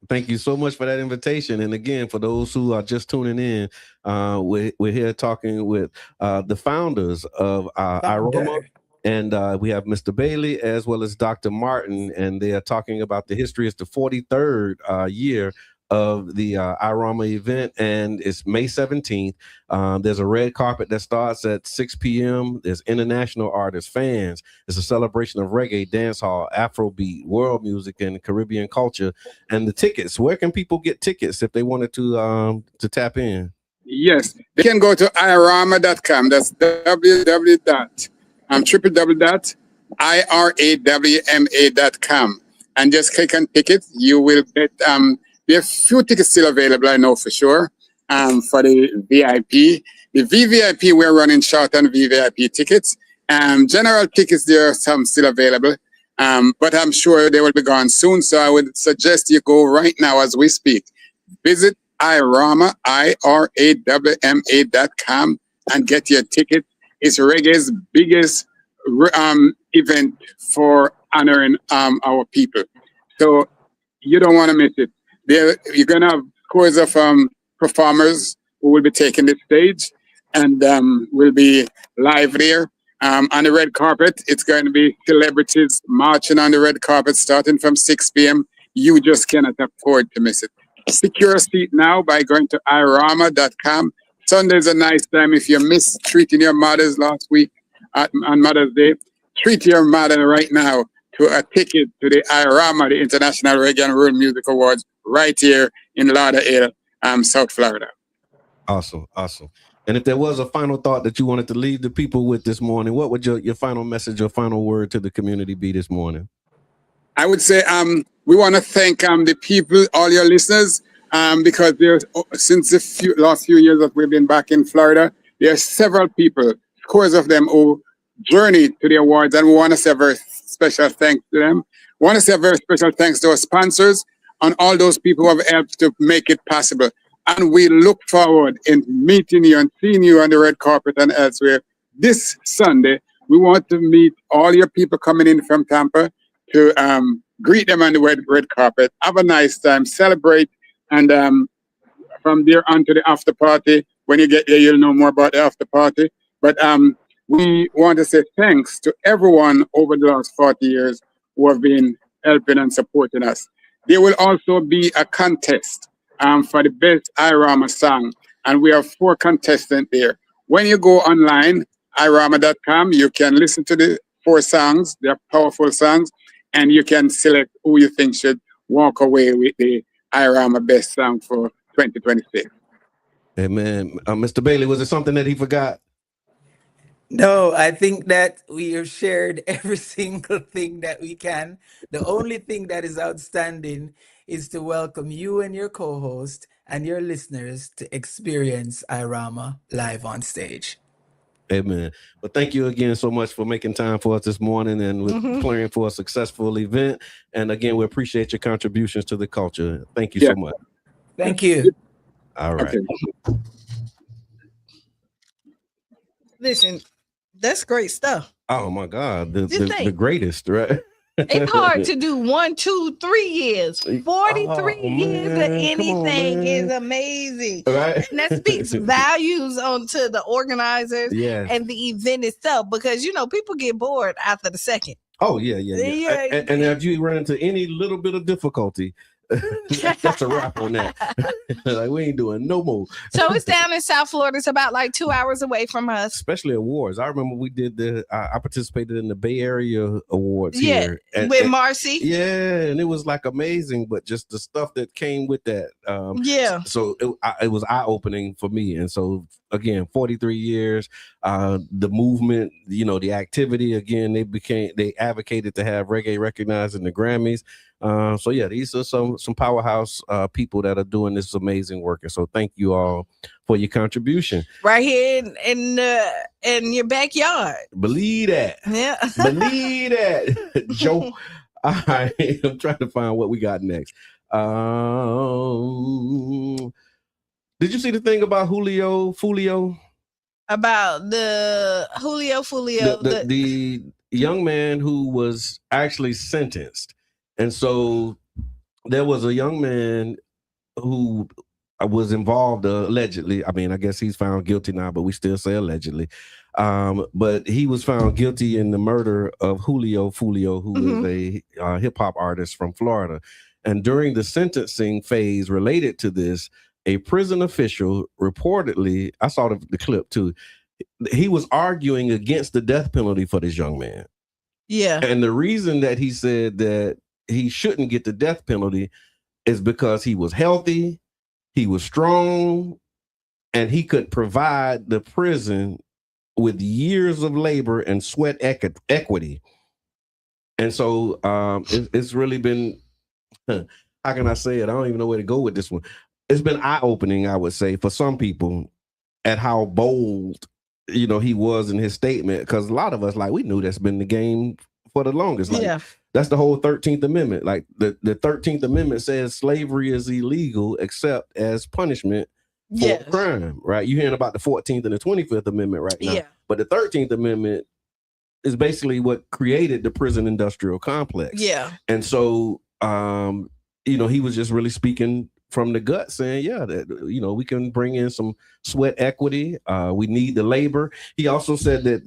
Thank you so much for that invitation. And again, for those who are just tuning in, we're here talking with the founders of Iroma. And we have Mr. Bailey as well as Dr. Martin, and they are talking about the history. It's the 43rd year of the Iroma event, and it's May 17th. There's a red carpet that starts at 6 p.m. There's international artists, fans. It's a celebration of reggae, dancehall, Afrobeat, world music, and Caribbean culture. And the tickets, where can people get tickets if they wanted to tap in? Yes, they can go to irama.com. That's www.irawma.com and just click on tickets. You will get there are few tickets still available, I know for sure, for the VIP. The VVIP, we're running short on VVIP tickets. General tickets, there are some still available, but I'm sure they will be gone soon. So I would suggest you go right now as we speak. Visit Irama, IRAWMA.com, and get your ticket. It's reggae's biggest event for honoring our people. So you don't want to miss it. There, you're going to have scores of performers who will be taking the stage and will be live there. On the red carpet, it's going to be celebrities marching on the red carpet starting from 6 p.m. You just cannot afford to miss it. Secure a seat now by going to irama.com. Sunday's a nice time. If you missed treating your mothers last week on Mother's Day, treat your mother right now to a ticket to the Irama, the International Reggae and World Music Awards, right here in Lauderdale, South Florida. Awesome. And if there was a final thought that you wanted to leave the people with this morning, what would your final message or final word to the community be this morning? I would say we want to thank the people, all your listeners, because there's since the last few years that we've been back in Florida, there are several people, scores of them, who journeyed to the awards, and we want to say a very special thanks to them. We want to say a very special thanks to our sponsors and all those people who have helped to make it possible. And we look forward in meeting you and seeing you on the red carpet and elsewhere this Sunday. We want to meet all your people coming in from Tampa to greet them on the red carpet. Have a nice time, celebrate, and from there on to the after party. When you get there, you'll know more about the after party. But we want to say thanks to everyone over the last 40 years who have been helping and supporting us. There will also be a contest for the best Irama song, and we have 4 contestants there. When you go online, irama.com, you can listen to the 4 songs. They're powerful songs, and you can select who you think should walk away with the IRAMA Best Song for 2026. Amen. Mr. Bailey, was it something that he forgot? No, I think that we have shared every single thing that we can. The only thing that is outstanding is to welcome you and your co-host and your listeners to experience IRAMA live on stage. Amen. Well, thank you again so much for making time for us this morning and with clearing for a successful event. And again, we appreciate your contributions to the culture. Thank you so much. Thank you. All right. Okay. Listen, that's great stuff. Oh my God, the think. greatest, right? It's hard to do 1, 2, 3 years. 43 years of anything is amazing. Right? And that speaks values onto the organizers and the event itself, because people get bored after the second. Oh, yeah. And if you run into any little bit of difficulty, that's a wrap on that. Like, we ain't doing no more. So it's down in South Florida. It's about like 2 hours away from us. Especially awards. I remember we did I participated in the Bay Area Awards here. With Marcy. Yeah, and it was like amazing, but just the stuff that came with that. So it was eye-opening for me. And so again, 43 years, the movement, the activity, again, they advocated to have reggae recognized in the Grammys. So yeah, these are some powerhouse people that are doing this amazing work, and so thank you all for your contribution. Right here in your backyard. Believe that. Yeah. Believe that, Joe. All right, I'm trying to find what we got next. Did you see the thing about Julio Fulio? About the Julio Fulio, the young man who was actually sentenced. And so there was a young man who was involved allegedly. I mean, I guess he's found guilty now, but we still say allegedly. But he was found guilty in the murder of Julio Fulio, who is a hip hop artist from Florida. And during the sentencing phase related to this, a prison official reportedly, I saw the clip too, he was arguing against the death penalty for this young man. Yeah. And the reason that he said that he shouldn't get the death penalty is because he was healthy, he was strong, and he could provide the prison with years of labor and sweat equity. And so it's really been, how can I say it? I don't even know where to go with this one. It's been eye-opening, I would say, for some people at how bold, he was in his statement. Because a lot of us, we knew that's been the game for the longest. That's the whole 13th Amendment. Like the 13th Amendment says slavery is illegal except as punishment for crime, right? You're hearing about the 14th and the 25th Amendment right now. Yeah. But the 13th Amendment is basically what created the prison industrial complex. Yeah. And so, he was just really speaking from the gut, saying, that, we can bring in some sweat equity. We need the labor. He also said that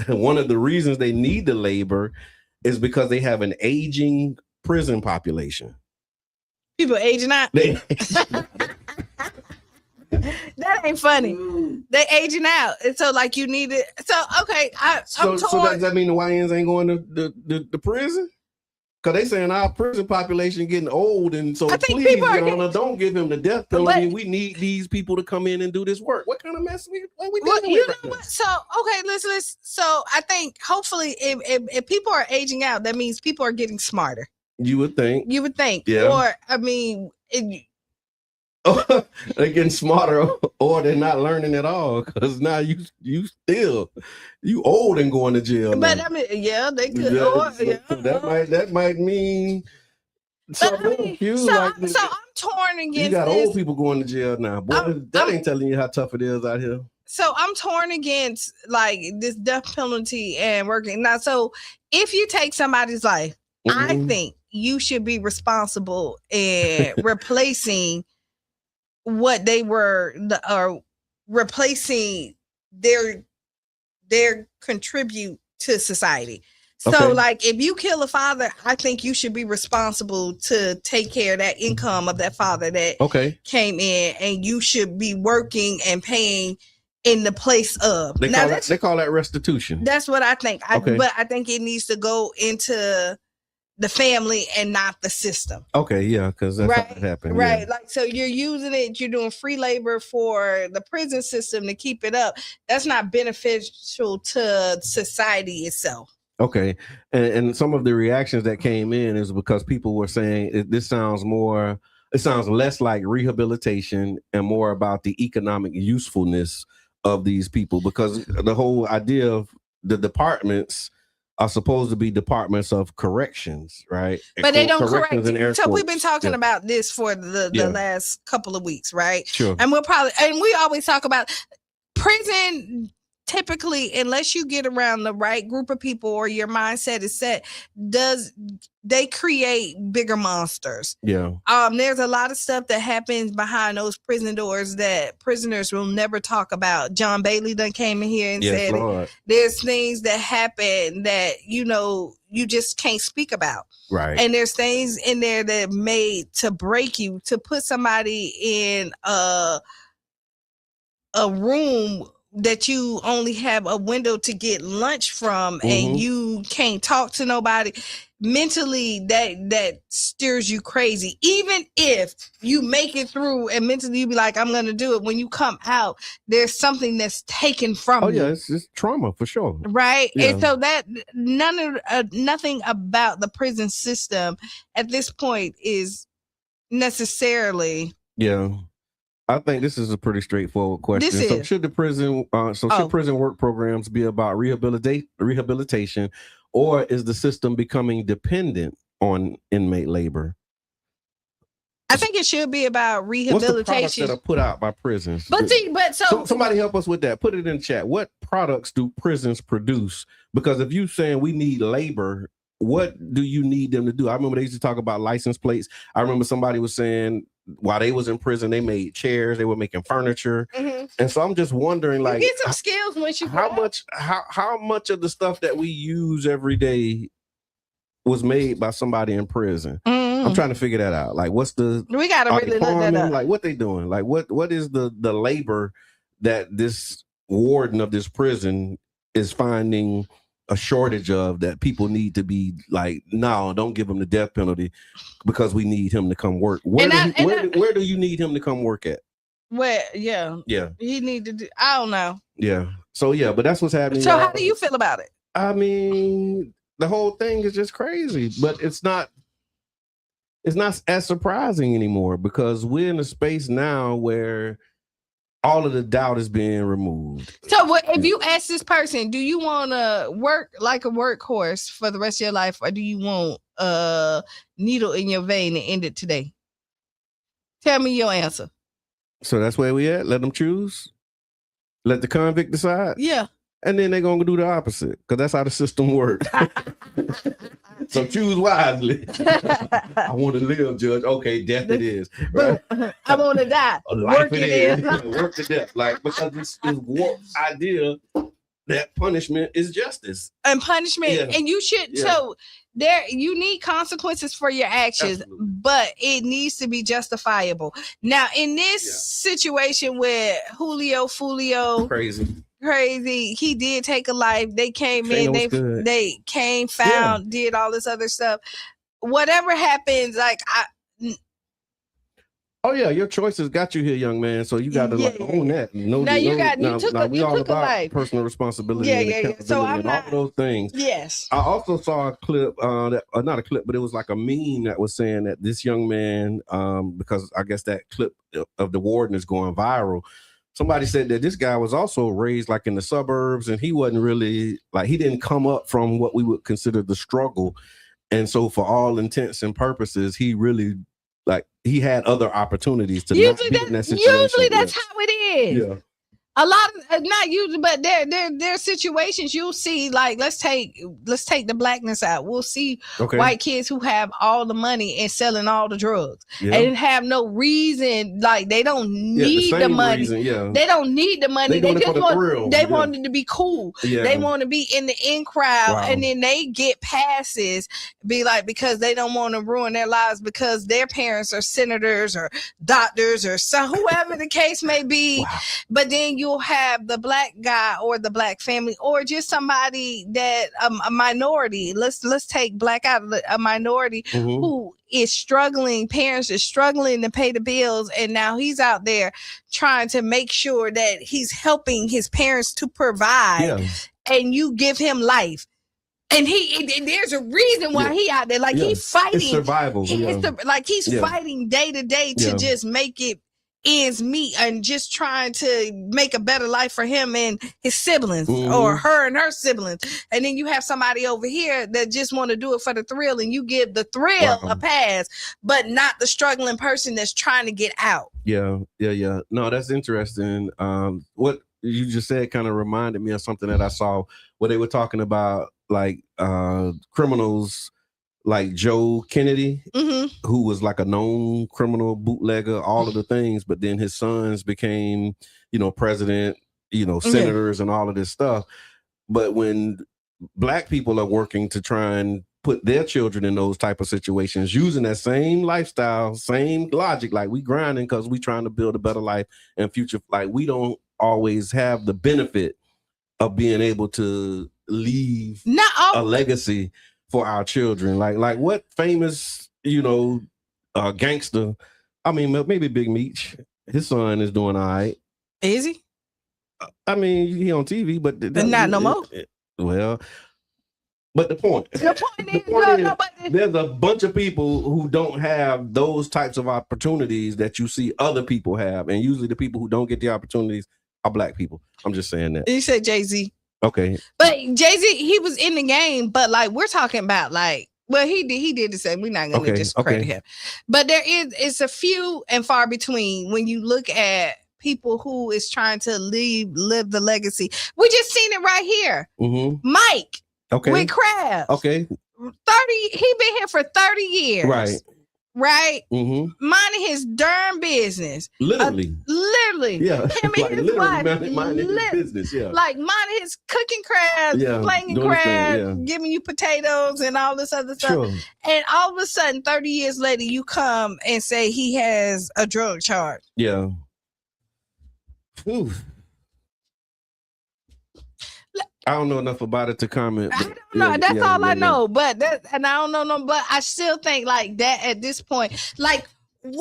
one of the reasons they need the labor is because they have an aging prison population. People aging out. That ain't funny. They aging out. And so you need it. So, okay. So does that mean the YNs ain't going to the prison? Because they saying our prison population getting old, and so please, don't give him the death penalty. We need these people to come in and do this work. What kind of mess we doing with right now? So, okay, listen. So I think hopefully if people are aging out, that means people are getting smarter. You would think. Yeah. Or, I mean... they're getting smarter, or they're not learning at all, because now you old and going to jail. But now. I mean, they could. That might mean something. So I'm torn against. You got old people going to jail now. Boy, that ain't telling you how tough it is out here. So I'm torn against this death penalty and working now. So if you take somebody's life, I think you should be responsible in replacing what they were, or replacing their contribute to society. So if you kill a father, I think you should be responsible to take care of that income of that father that came in, and you should be working and paying in the place of. They call that restitution. That's what I think. Okay. But I think it needs to go into the family and not the system. Okay, yeah, because that's how it happened. Right. Yeah. Like, so you're using it, you're doing free labor for the prison system to keep it up. That's not beneficial to society itself. Okay. And some of the reactions that came in is because people were saying it sounds less like rehabilitation and more about the economic usefulness of these people, because the whole idea of the departments are supposed to be departments of corrections, right? But they don't correct. So we've been quotes. talking about this for the last couple of weeks, right? Sure. And we always talk about prison. Typically, unless you get around the right group of people or your mindset is set, they create bigger monsters. Yeah. There's a lot of stuff that happens behind those prison doors that prisoners will never talk about. John Bailey done came in here and said it. There's things that happen that, you just can't speak about. Right. And there's things in there that made to break you, to put somebody in a room that you only have a window to get lunch from, and you can't talk to nobody. Mentally, that steers you crazy. Even if you make it through and mentally you be like, I'm gonna do it, when you come out, there's something that's taken from you. Oh yeah, it's trauma for sure. Right. Yeah. And so that nothing about the prison system at this point is necessarily. Yeah. I think this is a pretty straightforward question. So should the prison prison work programs be about rehabilitation, or is the system becoming dependent on inmate labor? I think it should be about rehabilitation. What's the products that are put out by prisons? But somebody help us with that. Put it in chat. What products do prisons produce? Because if you're saying we need labor, what do you need them to do? I remember they used to talk about license plates. I remember somebody was saying while they was in prison, they made chairs, they were making furniture. And so I'm just wondering, like, you get some skills once you how much of the stuff that we use every day was made by somebody in prison? I'm trying to figure that out. Like, we gotta really look that up. Like, what they doing? Like, what is the labor that this warden of this prison is finding a shortage of, that people need to be like, no, don't give him the death penalty because we need him to come work. Where do you need him to come work at? Where, he need to do, I don't know. Yeah. So yeah, but that's what's happening. So how do you feel about it? I mean, the whole thing is just crazy, but it's not as surprising anymore, because we're in a space now where all of the doubt is being removed. So if you ask this person, do you want to work like a workhorse for the rest of your life, or do you want a needle in your vein to end it today? Tell me your answer. So that's where we at. Let them choose. Let the convict decide. Yeah. And then they're going to do the opposite, because that's how the system works. So choose wisely. I want to live, Judge. Okay, death it is. Right? I want to die. Work it is. Work to death. Like, because this warped idea that punishment is justice. And punishment, and you should. So you need consequences for your actions. Absolutely. But it needs to be justifiable. Now, in this situation where Julio crazy, he did take a life. They came in, they came, found, did all this other stuff. Whatever happens, like oh yeah, your choices got you here, young man. So you got to own that. You took a life. Personal responsibility. Yeah. So I'm not all those things. Yes. I also saw a clip, not a clip, but it was like a meme that was saying that this young man, because I guess that clip of the warden is going viral. Somebody said that this guy was also raised like in the suburbs, and he wasn't really he didn't come up from what we would consider the struggle. And so for all intents and purposes, he really he had other opportunities to not be in that situation. Usually that's how it is. Yeah. A lot of, not usually, but there are situations you'll see, like let's take the blackness out. We'll see white kids who have all the money and selling all the drugs and have no reason, like they don't need the money. They don't need the money. They just want it to be cool. They want to be in the in crowd, and then they get passes, because they don't want to ruin their lives because their parents are senators or doctors or whoever the case may be. But then you you'll have the black guy or the black family or just somebody that a minority. Let's take black out of a minority who is struggling. Parents are struggling to pay the bills, and now he's out there trying to make sure that he's helping his parents to provide, and you give him life. And there's a reason why he out there. Like he's fighting. It's survival. He's fighting day to day to just make it ends meet and just trying to make a better life for him and his siblings or her and her siblings. And then you have somebody over here that just want to do it for the thrill, and you give the thrill a pass, but not the struggling person that's trying to get out. Yeah. No, that's interesting. What you just said kind of reminded me of something that I saw where they were talking about like criminals like Joe Kennedy, who was like a known criminal bootlegger, all of the things, but then his sons became, president, senators and all of this stuff. But when black people are working to try and put their children in those type of situations, using that same lifestyle, same logic, like we grinding because we trying to build a better life and future, like we don't always have the benefit of being able to leave a legacy for our children. Like what famous, gangster, I mean, maybe Big Meech, his son is doing all right. Is he? I mean, he on TV, but not no more. Well, but the point is, there's a bunch of people who don't have those types of opportunities that you see other people have. And usually the people who don't get the opportunities are black people. I'm just saying that. You said Jay-Z. Okay. But Jay-Z, he was in the game, but like we're talking about he did the same. We're not gonna just credit him. But it's a few and far between when you look at people who is trying to live the legacy. We just seen it right here. Mike with Crabs. Okay. 30, he been here for 30 years. Right? Minding his darn business. Literally. Yeah. Him and his wife. Minding his business, Like minding his cooking crabs, flinging crabs, giving you potatoes and all this other stuff. Sure. And all of a sudden, 30 years later, you come and say he has a drug charge. Yeah. Ooh. I don't know enough about it to comment. I don't know. That's all I know. But I don't know. But I still think like that at this point. Like if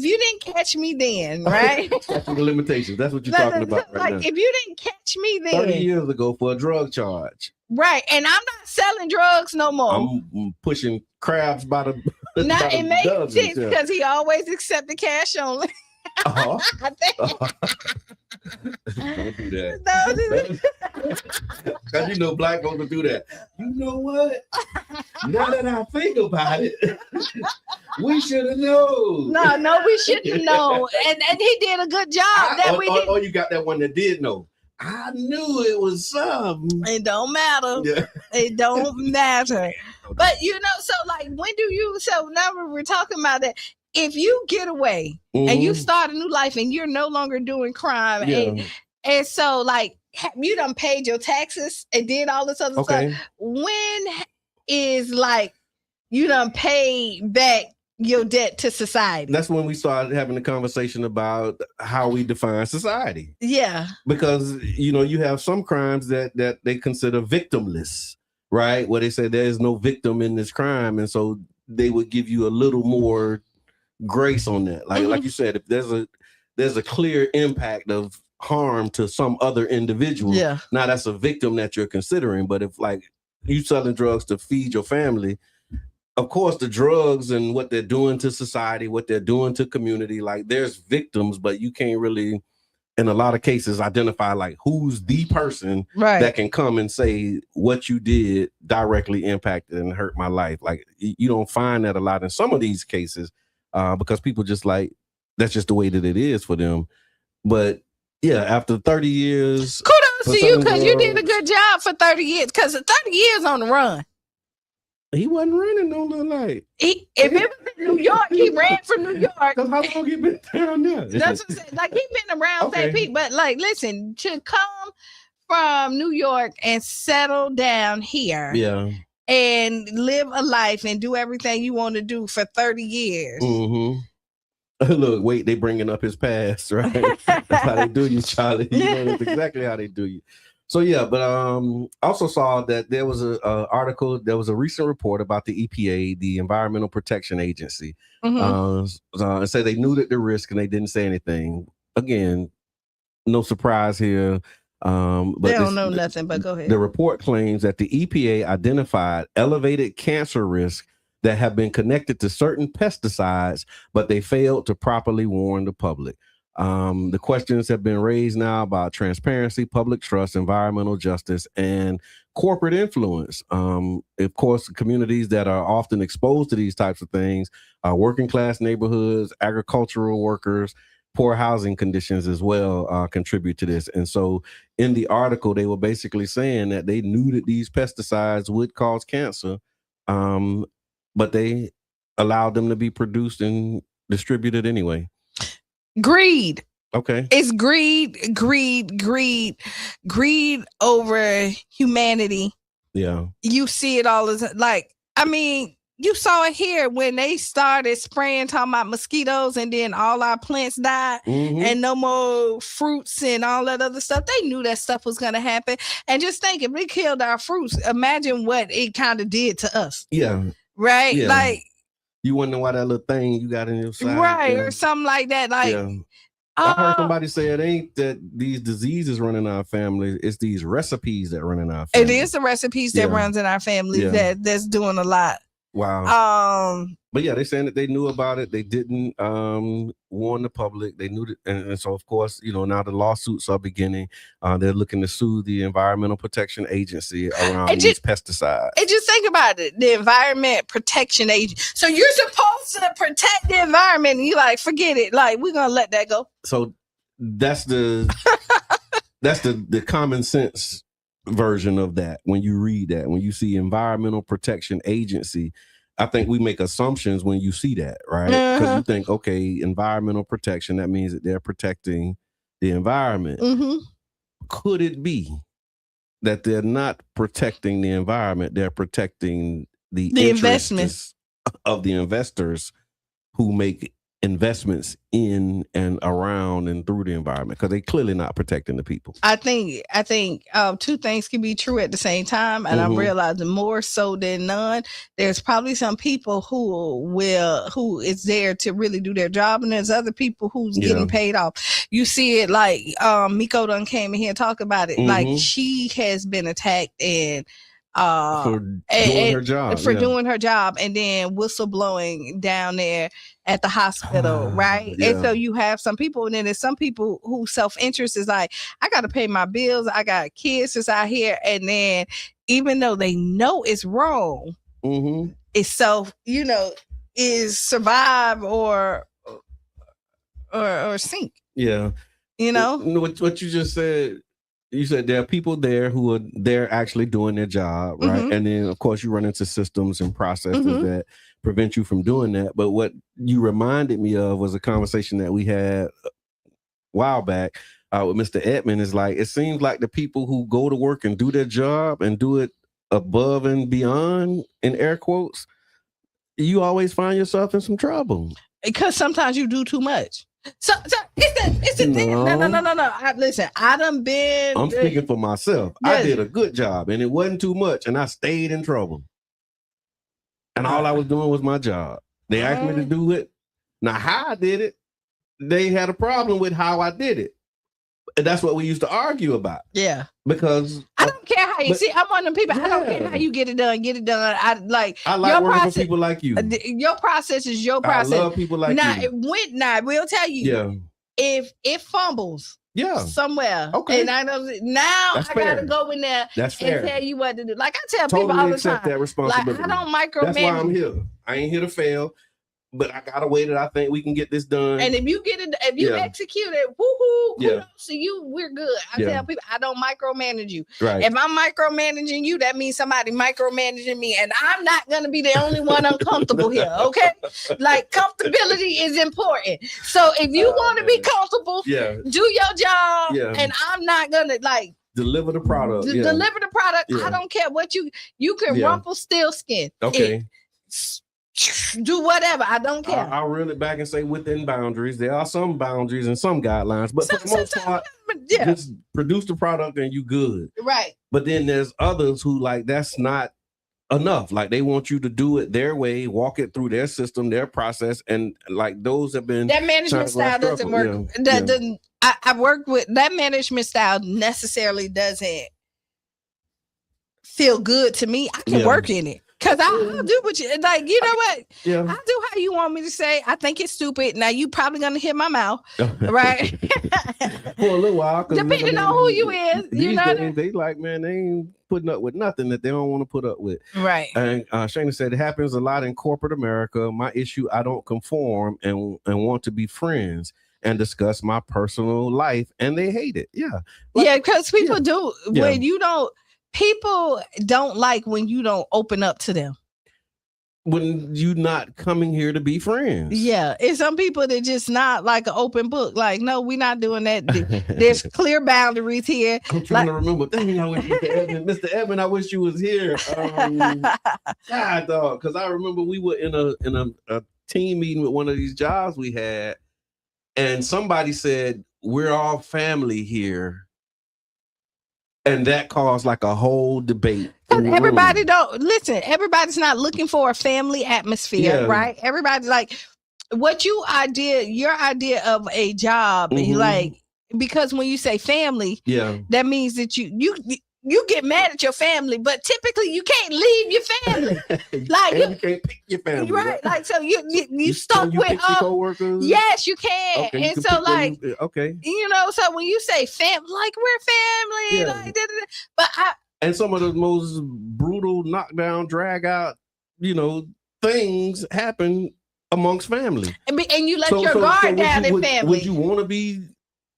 you didn't catch me then, right? That's the limitations. That's what you're talking about right now. If you didn't catch me then, 30 years ago for a drug charge, right? And I'm not selling drugs no more. I'm pushing crabs by the. Now it makes sense because he always accepted cash only. Don't do that. Because black folks will do that. You know what? Now that I think about it, we should have known. No, we shouldn't know. And he did a good job. Or you got that one that did know. I knew it was something. It don't matter. Yeah. It don't matter. But so like so now we're talking about that. If you get away and you start a new life and you're no longer doing crime and so like you done paid your taxes and did all this other stuff, when is like you done paid back your debt to society? That's when we started having a conversation about how we define society. Yeah. Because you have some crimes that they consider victimless, right? Where they say there is no victim in this crime, and so they would give you a little more grace on that. Like you said, if there's a clear impact of harm to some other individual, now that's a victim that you're considering. But if like you selling drugs to feed your family, of course the drugs and what they're doing to society, what they're doing to community, like there's victims, but you can't really in a lot of cases identify like who's the person that can come and say what you did directly impacted and hurt my life. Like you don't find that a lot in some of these cases. Because people just like, that's just the way that it is for them. But yeah, after 30 years. Kudos to you because you did a good job for 30 years. Because 30 years on the run. He wasn't running on the light. If it was in New York, he ran from New York. Because how long he been down there? That's what I'm saying. Like he been around St. Pete. But like, listen, to come from New York and settle down here. Yeah. And live a life and do everything you want to do for 30 years. Look, wait, they bringing up his past, right? That's how they do you, Charlie. You know, that's exactly how they do you. So yeah, but also saw that there was a article. There was a recent report about the EPA, the Environmental Protection Agency, and said they knew that the risk and they didn't say anything. Again, no surprise here. But they don't know nothing. But go ahead. The report claims that the EPA identified elevated cancer risk that have been connected to certain pesticides, but they failed to properly warn the public. The questions have been raised now about transparency, public trust, environmental justice, and corporate influence. Of course, communities that are often exposed to these types of things are working class neighborhoods, agricultural workers, poor housing conditions as well contribute to this. And so in the article, they were basically saying that they knew that these pesticides would cause cancer, but they allowed them to be produced and distributed anyway. Greed. Okay. It's greed over humanity. Yeah. You see it all as like, I mean, you saw it here when they started spraying, talking about mosquitoes, and then all our plants died and no more fruits and all that other stuff. They knew that stuff was going to happen. And just think, if we killed our fruits, imagine what it kind of did to us. Yeah. Right? Yeah. Like, you wonder why that little thing you got in your side. Right, or something like that. Like, I heard somebody say it ain't that these diseases run in our family, it's these recipes that run in our family. It is the recipes that runs in our family that's doing a lot. Wow. But yeah, they're saying that they knew about it. They didn't warn the public. They knew that, and so of course, you know, now the lawsuits are beginning. They're looking to sue the Environmental Protection Agency around these pesticides. And just think about it, the Environment Protection Agency. So you're supposed to protect the environment, and you like, forget it. Like, we're gonna let that go. So that's the that's the common sense version of that. When you read that, when you see Environmental Protection Agency, I think we make assumptions when you see that, right? Because you think, okay, environmental protection, that means that they're protecting the environment. Could it be that they're not protecting the environment, they're protecting the investments of the investors who make investments in and around and through the environment, because they clearly not protecting the people. I think two things can be true at the same time, and I'm realizing more so than none. There's probably some people who is there to really do their job, and there's other people who's getting paid off. You see it like Miko done came in here and talked about it. Like, she has been attacked and for doing her job, and then whistleblowing down there at the hospital, right? And so you have some people, and then there's some people whose self-interest is like, I got to pay my bills, I got kids that's out here, and then even though they know it's wrong, it's self, you know, is survive or sink. Yeah, you know what you just said. You said there are people there who are there actually doing their job, right? And then, of course, you run into systems and processes that prevent you from doing that. But what you reminded me of was a conversation that we had a while back with Mr. Edmond. Is like, it seems like the people who go to work and do their job and do it above and beyond, in air quotes, you always find yourself in some trouble. Because sometimes you do too much. So it's a thing. No. Listen, I done been. I'm speaking for myself. I did a good job, and it wasn't too much, and I stayed in trouble. And all I was doing was my job. They asked me to do it. Now, how I did it, they had a problem with how I did it. And that's what we used to argue about. Yeah. Because I don't care how you see. I'm one of them people. I don't care how you get it done. Get it done. I like working for people like you. Your process is your process. I love people like you. We'll tell you. Yeah. If it fumbles. somewhere. Okay. And I know now That's I fair. gotta go in there That's fair. and tell you what to do. Like I tell Totally people all the accept time. that responsibility. Like I don't micromanage. That's why I'm here. I ain't here to fail, but I got a way that I think we can get this done. And if you get it, if you execute it, woohoo, Yeah. to you, we're good. I tell people I don't micromanage you. Right. If I'm micromanaging you, that means somebody micromanaging me, and I'm not gonna be the only one uncomfortable here. Okay, like comfortability is important. So if you want to be comfortable, do your job, and I'm not gonna like deliver the product. Deliver the product. I don't care what you can rumple steel skin. Okay. do whatever. I don't care. I'll reel it back and say within boundaries. There are some boundaries and some guidelines, but for the most part, just produce the product and you good. Right. But then there's others who like that's not enough. Like they want you to do it their way, walk it through their system, their process, and like those have been that management style doesn't work. I worked with that management style necessarily doesn't feel good to me. I can work in it. Cause I'll do what you like, you know what? Yeah. I'll do how you want me to say. I think it's stupid. Now you probably gonna hit my mouth, right? For a little while. Depending on who you is, you know. They like, man, they ain't putting up with nothing that they don't want to put up with. Right. And Shana said it happens a lot in corporate America. My issue, I don't conform and want to be friends and discuss my personal life, and they hate it. Yeah. Yeah, because people do when you don't. People don't like when you don't open up to them. When you not coming here to be friends. Yeah. It's some people that just not like an open book. Like, no, we're not doing that. There's clear boundaries here. I'm trying to remember. Dang, I wish Mr. Edmund, I wish you was here. God, dog. Because I remember we were in a team meeting with one of these jobs we had, and somebody said, we're all family here. And that caused like a whole debate. Everybody don't listen. Everybody's not looking for a family atmosphere, right? Everybody's like, what your idea of a job, like, because when you say family, that means that you get mad at your family, but typically you can't leave your family. Like you can't pick your family, right? Like so you stuck with your coworkers. Yes, you can. Okay, and so like okay, you know, so when you say family, like we're family, like but and some of the most brutal knockdown, drag out, you know, things happen amongst family, and you let your guard down in family. Would you want to be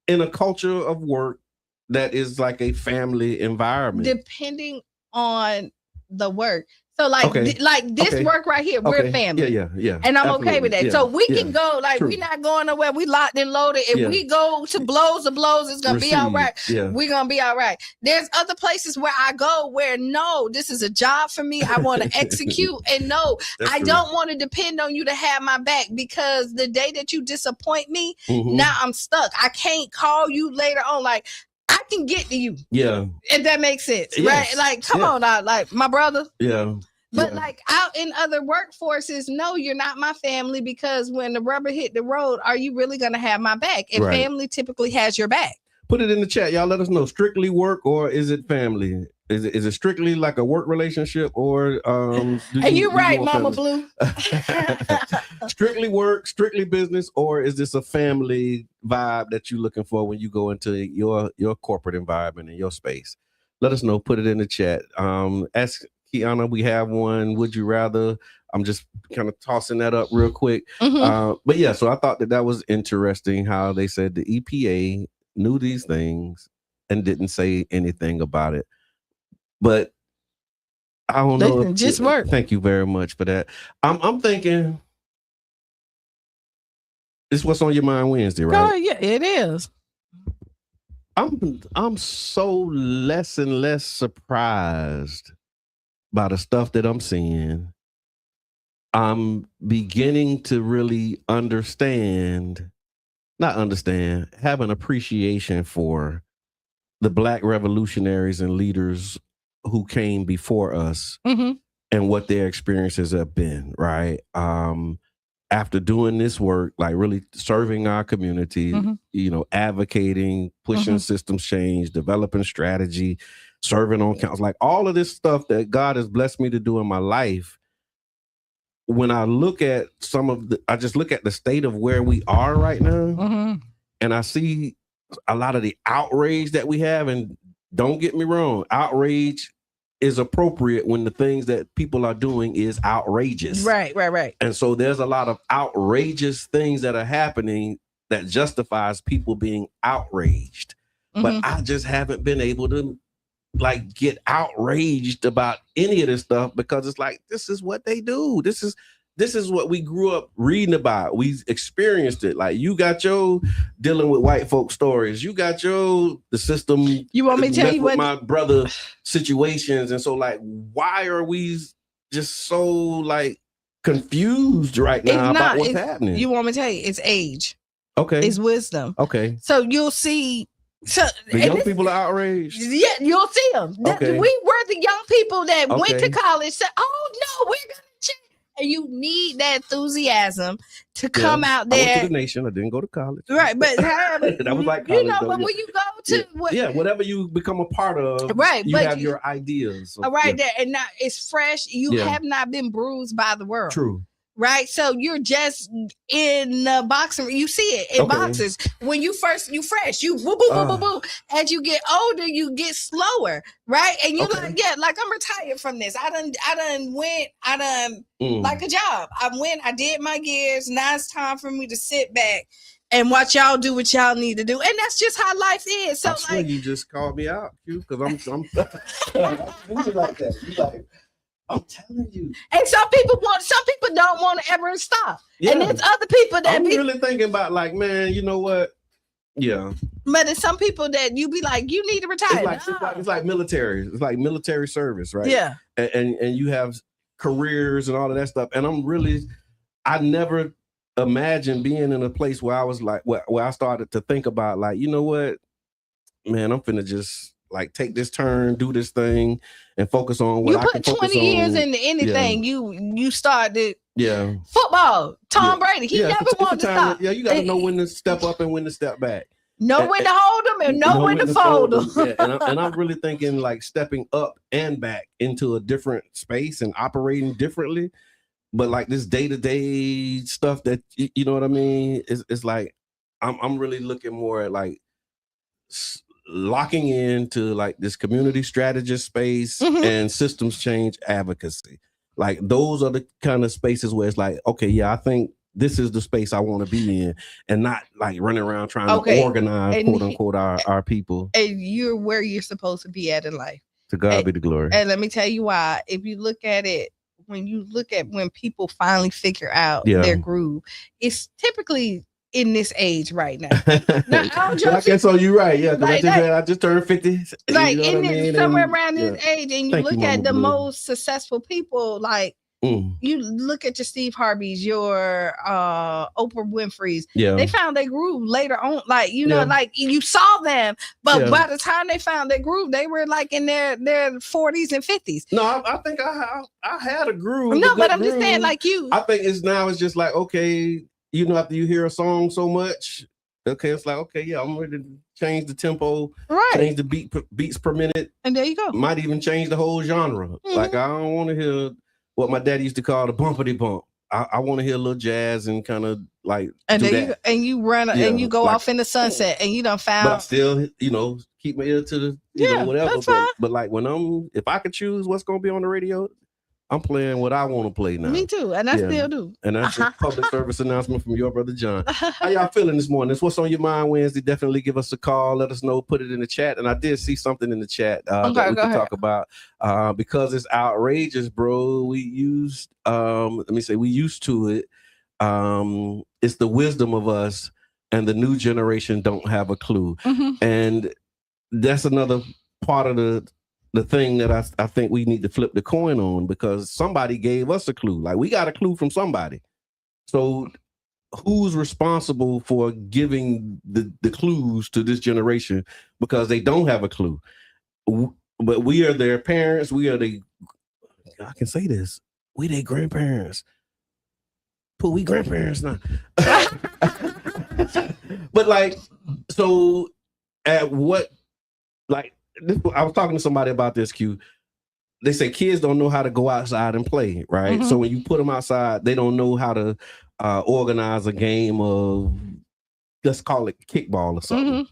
in a culture of work that is like a family environment? Depending on the work. So like this work right here, we're family. Yeah. And I'm okay with that. So we can go, like, we're not going nowhere. We locked and loaded. If we go to blows, it's going to be all right. We're going to be all right. There's other places where I go where, no, this is a job for me. I want to execute. And no, I don't want to depend on you to have my back, because the day that you disappoint me, now I'm stuck. I can't call you later on. Like, I can get to you. Yeah. If that makes sense. Right? Like, come on now. Like, my brother. Yeah. But like out in other workforces, no, you're not my family, because when the rubber hit the road, are you really going to have my back? And family typically has your back. Put it in the chat. Y'all let us know. Strictly work, or is it family? Is it strictly like a work relationship, or and you're right, Mama Blue. Strictly work, strictly business, or is this a family vibe that you're looking for when you go into your corporate environment and your space? Let us know. Put it in the chat. Ask Qiana, we have one. Would you rather? I'm just kind of tossing that up real quick. But yeah, so I thought that was interesting how they said the EPA knew these things and didn't say anything about it. But I don't know. Just work. Thank you very much for that. I'm thinking it's what's on your mind Wednesday, right? Oh, yeah, it is. I'm so less and less surprised by the stuff that I'm seeing. I'm beginning to really have an appreciation for the Black revolutionaries and leaders who came before us and what their experiences have been, right? After doing this work, like really serving our community, you know, advocating, pushing systems change, developing strategy, serving on council, like all of this stuff that God has blessed me to do in my life. When I look at I just look at the state of where we are right now, and I see a lot of the outrage that we have. And don't get me wrong, outrage is appropriate when the things that people are doing is outrageous. Right. And so there's a lot of outrageous things that are happening that justifies people being outraged. But I just haven't been able to like get outraged about any of this stuff, because it's like, this is what they do. This is what we grew up reading about. We experienced it. Like, you got your dealing with white folk stories. You got the system. You want me to tell you what my brother situations. And so like, why are we just so like confused right now about what's it's, happening. You want me to tell you? It's age. Okay. It's wisdom. Okay. So you'll see. So the young people are outraged. Yeah, you'll see them. Okay. We were the young people that went Okay. to college. Said, "Oh no, we're gonna change." And you need that enthusiasm to come out there. I went to the Nation. I didn't go to college. Right, but that was like college, you know, though, but when you go to whatever you become a part of, right, you but have your ideas. So, right there, and now it's fresh. You have not been bruised by the world. True. Right, so you're just in the boxing. You see it in boxers when you fresh. You boo boo boo boo boo. As you get older, you get slower, right? And you're like, like I'm retired from this. I done went. Like a job. I did my years. Now it's time for me to sit back and watch y'all do what y'all need to do. And that's just how life is. So I swear you just called me out, Q, because I'm like that. You like. I'm telling you. And some people don't want to ever stop. Yeah. And there's other people that I'm really thinking about like, man, you know what? Yeah. But there's some people that you be like, you need to retire. It's like military. It's like military service, right? Yeah. And you have careers and all of that stuff. And I never imagined being in a place where I was like, where I started to think about like, you know what, man, I'm finna just like take this turn, do this thing, and focus on what I can focus on. You put 20 years into anything. Yeah. You started football. Tom Brady. He never wanted to stop. Yeah, you got to know when to step up and when to step back. Know when to hold them and know when to fold them. Yeah, and I'm really thinking like stepping up and back into a different space and operating differently. But like this day-to-day stuff that you know what I mean? It's like I'm really looking more at like locking into like this community strategist space and systems change advocacy. Like those are the kind of spaces where it's like, okay, yeah, I think this is the space I want to be in, and not like running around trying to organize, quote unquote, our people. And you're where you're supposed to be at in life. To God be the glory. And let me tell you why. If you look at it, when people finally figure out their groove, it's typically in this age right now. I guess so. You're right. Yeah, because I just turned 50. Like you know in somewhere around this age, and you look at the most successful people, like you look at your Steve Harveys, your Oprah Winfrey's. Yeah, they found their groove later on. Like like you saw them, but by the time they found their groove, they were like in their 40s and 50s. No, I think I had a groove. No, but I'm just saying, like you. I think it's just like, okay. You know, after you hear a song so much, okay, it's like, okay, yeah, I'm ready to change the tempo, change the beats per minute. And there you go. Might even change the whole genre. Like, I don't want to hear what my daddy used to call the bumpity bump. I want to hear a little jazz and kind of like you run and you go off in the sunset and you done found. But I still, keep my ear to the, whatever. That's fine. But like if I could choose what's going to be on the radio, I'm playing what I want to play now. Me too, and I still do. And that's a public service announcement from your brother John. How y'all feeling this morning? It's What's on Your Mind Wednesday. Definitely give us a call. Let us know. Put it in the chat. And I did see something in the chat that we can talk about because it's outrageous, bro. We used to it. It's the wisdom of us, and the new generation don't have a clue. And that's another part of the thing that I think we need to flip the coin on, because somebody gave us a clue. Like we got a clue from somebody. So who's responsible for giving the clues to this generation, because they don't have a clue? But we are their parents. I can say this. We their grandparents. We grandparents now. But like, so at what, like, I was talking to somebody about this, Q. They say kids don't know how to go outside and play, right? So when you put them outside, they don't know how to organize a game of, let's call it kickball or something.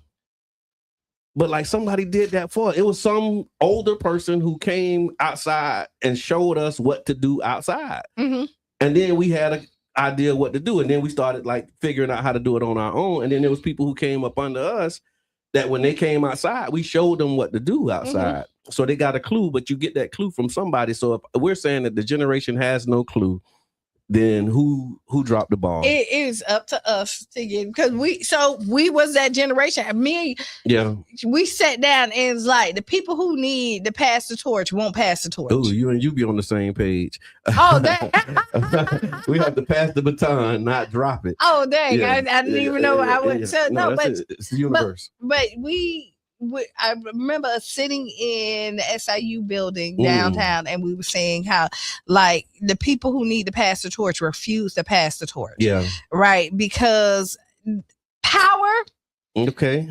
But like somebody did that for us. It was some older person who came outside and showed us what to do outside. And then we had an idea what to do. And then we started like figuring out how to do it on our own. And then there was people who came up under us that when they came outside, we showed them what to do outside. So they got a clue, but you get that clue from somebody. So if we're saying that the generation has no clue, then who dropped the ball? It is up to us to get, because we was that generation. We sat down and it's like the people who need to pass the torch won't pass the torch. Oh, you be on the same page. Oh, that we have to pass the baton, not drop it. oh dang! I didn't even know I would. So no, but it's the universe. But I remember us sitting in the SIU building downtown, and we were saying how like the people who need to pass the torch refuse to pass the torch. Yeah. Right, because power. Okay.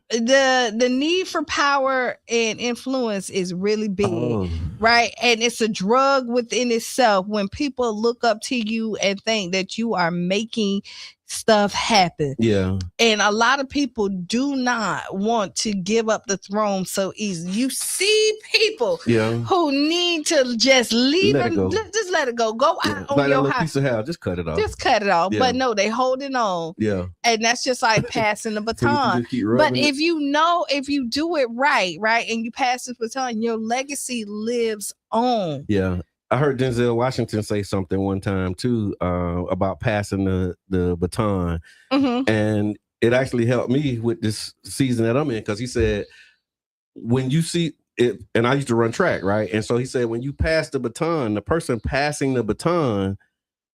The need for power and influence is really big, right? And it's a drug within itself when people look up to you and think that you are making stuff happen. Yeah. And a lot of people do not want to give up the throne so easy. You see people who need to just leave it, just let it go. Go out on like your that piece of hair, just cut it off. Just cut it off. Yeah. But no, they holding on. Yeah. And that's just like passing the baton. But if you do it right, and you pass the baton, your legacy lives on. Yeah. I heard Denzel Washington say something one time too about passing the baton, and it actually helped me with this season that I'm in, because he said when you see it, and I used to run track, right? And so he said when you pass the baton, the person passing the baton,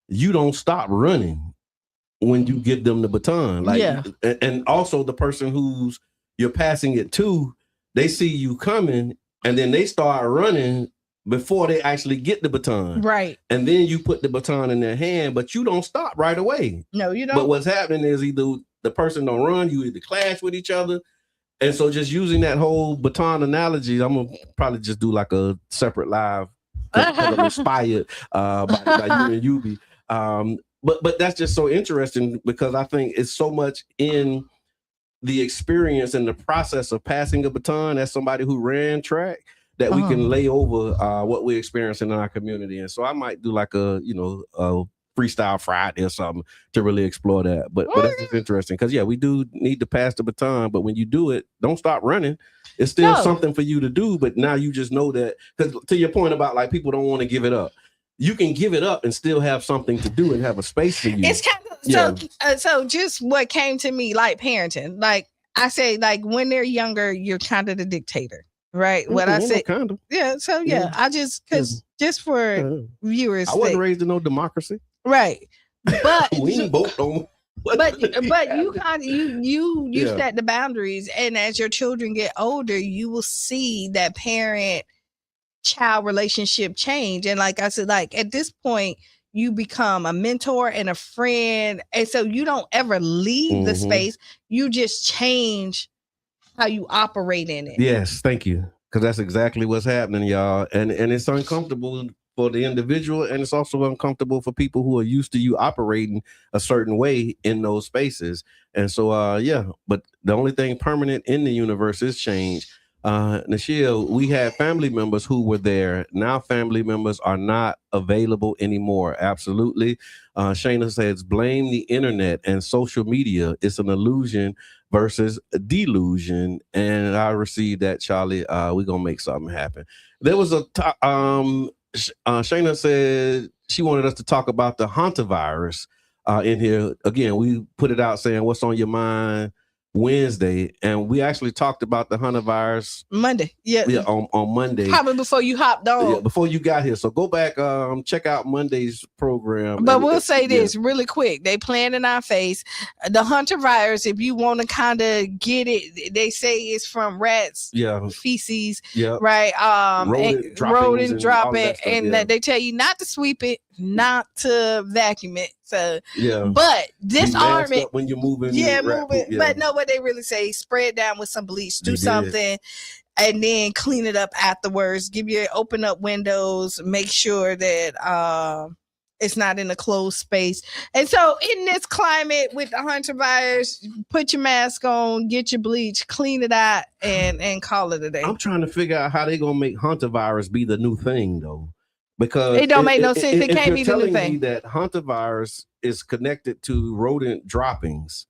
you don't stop running when you give them the baton, and also the person who's you're passing it to, they see you coming, and then they start running before they actually get the baton. Right. And then you put the baton in their hand, but you don't stop right away. No, you don't. But what's happening is either the person don't run, you either clash with each other. And so just using that whole baton analogy, I'm going to probably just do like a separate live, because I'm inspired by you and Yubi. But that's just so interesting, because I think it's so much in the experience and the process of passing a baton as somebody who ran track that we can lay over what we're experiencing in our community. And so I might do like a freestyle Friday or something to really explore that. But that's just interesting, because we do need to pass the baton, but when you do it, don't stop running. It's still something for you to do, but now you just know that, because to your point about like people don't want to give it up, you can give it up and still have something to do and have a space for you. It's kind of so just what came to me, like parenting, like I say, like when they're younger, you're kind of the dictator. Right, what I said, kind of. Yeah. So I just just for viewers, I wasn't raised in no democracy. Right, but we ain't both on. But you kind of you set the boundaries, and as your children get older, you will see that parent-child relationship change. And like I said, like at this point, you become a mentor and a friend, and so you don't ever leave the space. You just change how you operate in it. Yes, thank you. Because that's exactly what's happening, y'all. And it's uncomfortable for the individual, and it's also uncomfortable for people who are used to you operating a certain way in those spaces. And so but the only thing permanent in the universe is change. Nichelle, we had family members who were there. Now family members are not available anymore. Absolutely. Shayna says, blame the internet and social media. It's an illusion versus a delusion. And I received that, Charlie. We're going to make something happen. There was Shayna said she wanted us to talk about the hantavirus in here. Again, we put it out saying, what's on your mind Wednesday, and we actually talked about the hantavirus Monday. On Monday, probably before you hopped on, before you got here. So go back, check out Monday's program. But we'll say this really quick: they playing in our face. The hantavirus, if you want to kind of get it, they say it's from rats, feces, right? Rodent dropping, and they tell you not to sweep it, not to vacuum it. So but disarm it when you're moving. But no, what they really say, spray it down with some bleach, do something, and then clean it up afterwards. Open up windows, make sure that it's not in a closed space. And so in this climate with the hantavirus, put your mask on, get your bleach, clean it out, and call it a day. I'm trying to figure out how they're gonna make hantavirus be the new thing though. Because it don't make no sense. It can't be the new thing. Telling me that hantavirus is connected to rodent droppings,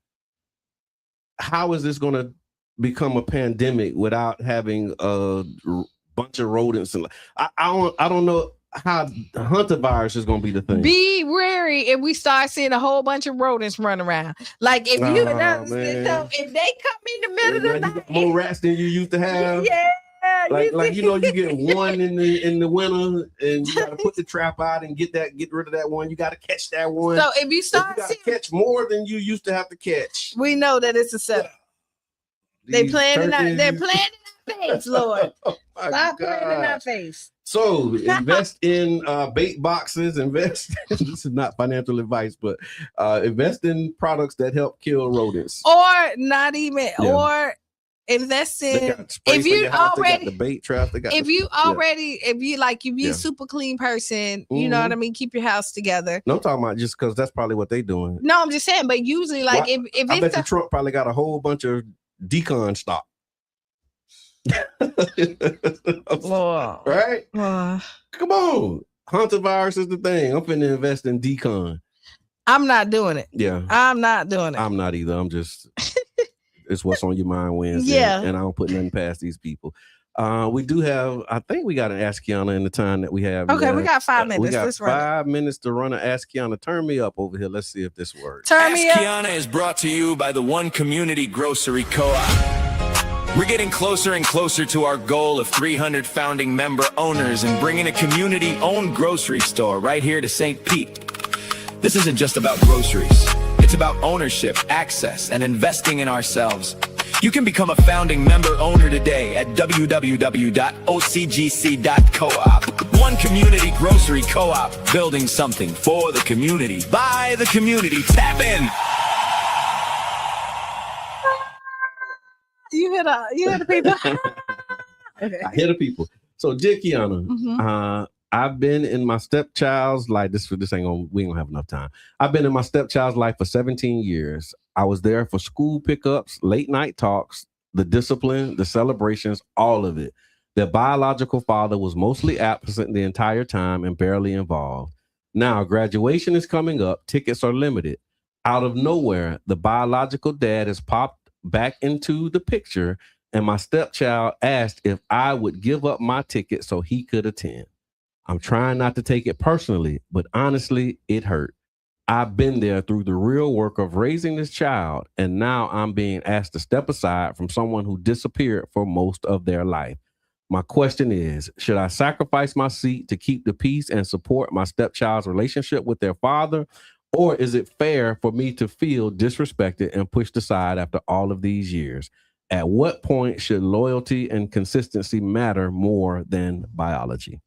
how is this going to become a pandemic without having a bunch of rodents? And I don't know. how the hantavirus is going to be the thing. Be wary if we start seeing a whole bunch of rodents run around. Like if you, so if they come in the middle of the night, more rats than you used to have. Yeah. Like you get one in the winter, and you got to put the trap out and get rid of that one. You got to catch that one. So if you start to catch more than you used to have to catch, we know that it's a setup. They're planning our face, Lord. Stop playing in our face. So invest in bait boxes. Invest. This is not financial advice, but invest in products that help kill rodents, or not even, or invest in. If you already the bait traps, if you super clean person, you know what I mean. Keep your house together. No, I'm talking about just because that's probably what they doing. No, I'm just saying. But usually, like if I bet you Trump probably got a whole bunch of decon stock. Right? Come on. Hantavirus is the thing. I'm finna invest in decon. I'm not doing it. Yeah. I'm not doing it. I'm not either. I'm just it's what's on your mind Wednesday. Yeah. And I don't put nothing past these people. We do have, I think we got to Ask Qiana in the time that we have. Okay, we got 5 minutes. We got Let's 5 minutes to run an Ask Qiana. Turn me up over here. Let's see if this works. Turn me up. Qiana is brought to you by the One Community Grocery Co-op. We're getting closer and closer to our goal of 300 founding member owners and bringing a community-owned grocery store right here to St. Pete. This isn't just about groceries. It's about ownership, access, and investing in ourselves. You can become a founding member owner today at www.ocgc.coop. One Community Grocery Co-op, building something for the community, by the community. Tap in. You hear the people. Okay. I hear the people. So, dear Qiana, I've been in my stepchild's life. We ain't gonna have enough time. I've been in my stepchild's life for 17 years. I was there for school pickups, late night talks, the discipline, the celebrations, all of it. Their biological father was mostly absent the entire time and barely involved. Now, graduation is coming up. Tickets are limited. Out of nowhere, the biological dad has popped back into the picture, and my stepchild asked if I would give up my ticket so he could attend. I'm trying not to take it personally, but honestly, it hurt. I've been there through the real work of raising this child, and now I'm being asked to step aside from someone who disappeared for most of their life. My question is, should I sacrifice my seat to keep the peace and support my stepchild's relationship with their father, or is it fair for me to feel disrespected and pushed aside after all of these years? At what point should loyalty and consistency matter more than biology?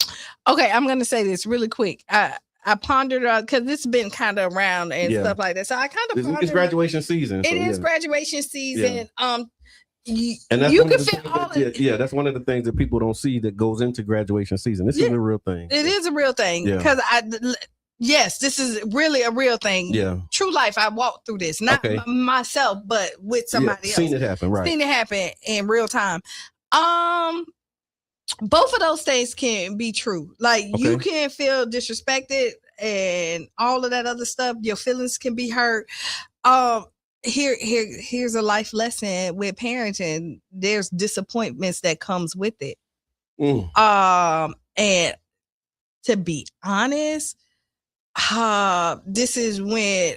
Okay, I'm going to say this really quick. I pondered because this has been kind of around and stuff like that. So I kind of pondered. It's graduation season. It is graduation season. Yeah. You can fit all that's one of the things that people don't see that goes into graduation season. This is a real thing. It is a real thing because yes, this is really a real thing. Yeah. True life. I walked through this, not myself, but with somebody else. Seen it happen, right? Seen it happen in real time. Both of those things can be true. Like you can feel disrespected and all of that other stuff. Your feelings can be hurt. Here's a life lesson with parenting. There's disappointments that comes with it. And to be honest, this is when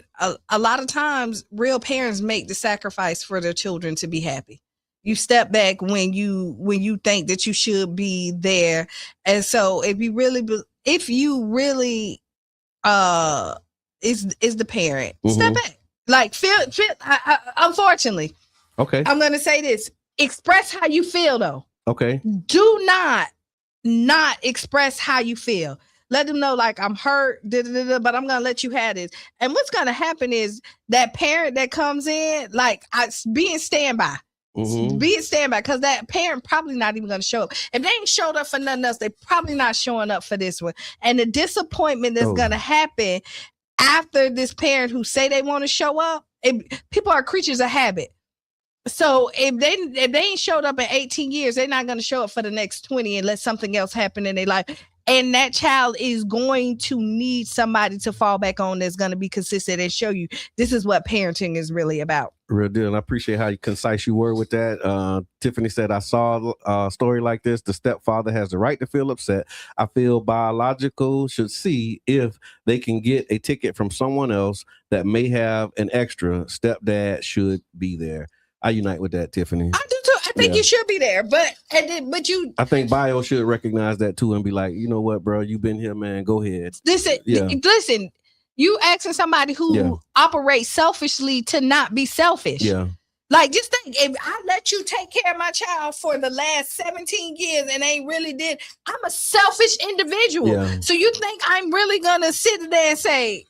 a lot of times real parents make the sacrifice for their children to be happy. You step back when you think that you should be there. And so if you really is the parent, step back. Like unfortunately. Okay. I'm going to say this. Express how you feel though. Okay. Do not express how you feel. Let them know, like, I'm hurt, but I'm going to let you have this. And what's going to happen is that parent that comes in, like, be in standby. Be in standby, because that parent probably not even going to show up. If they ain't showed up for nothing else, they probably not showing up for this one. And the disappointment that's going to happen after this parent who say they want to show up, people are creatures of habit. So if they ain't showed up in 18 years, they're not going to show up for the next 20 unless something else happened in their life. And that child is going to need somebody to fall back on that's going to be consistent and show you this is what parenting is really about. Real deal. And I appreciate how concise you were with that. Tiffany said, I saw a story like this. The stepfather has the right to feel upset. I feel biological should see if they can get a ticket from someone else that may have an extra. Stepdad should be there. I unite with that, Tiffany. I do too. I think you should be there, but you. I think Bio should recognize that too and be like, you know what, bro, you've been here, man. Go ahead. Listen. You asking somebody who operates selfishly to not be selfish. Yeah. Like, just think, if I let you take care of my child for the last 17 years and they really did, I'm a selfish individual. Yeah. So you think I'm really going to sit there and say,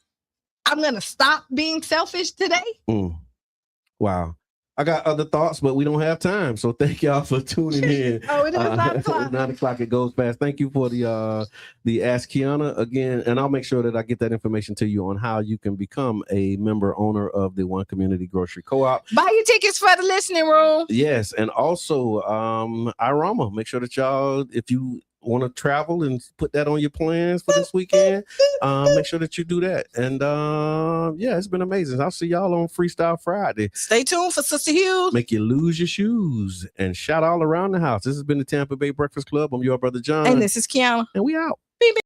I'm going to stop being selfish today? Wow. I got other thoughts, but we don't have time. So thank y'all for tuning in. It is 9 o'clock. 9 o'clock, it goes fast. Thank you for the Ask Qiana again. And I'll make sure that I get that information to you on how you can become a member owner of the One Community Grocery Co-op. Buy your tickets for the listening room. Yes. And also Irama, make sure that y'all, if you want to travel and put that on your plans for this weekend, make sure that you do that. And it's been amazing. I'll see y'all on Freestyle Friday. Stay tuned for Sister Hughes. Make you lose your shoes and shout all around the house. This has been the Tampa Bay Breakfast Club. I'm your brother John. And this is Qiana. And we out. Beep, beep.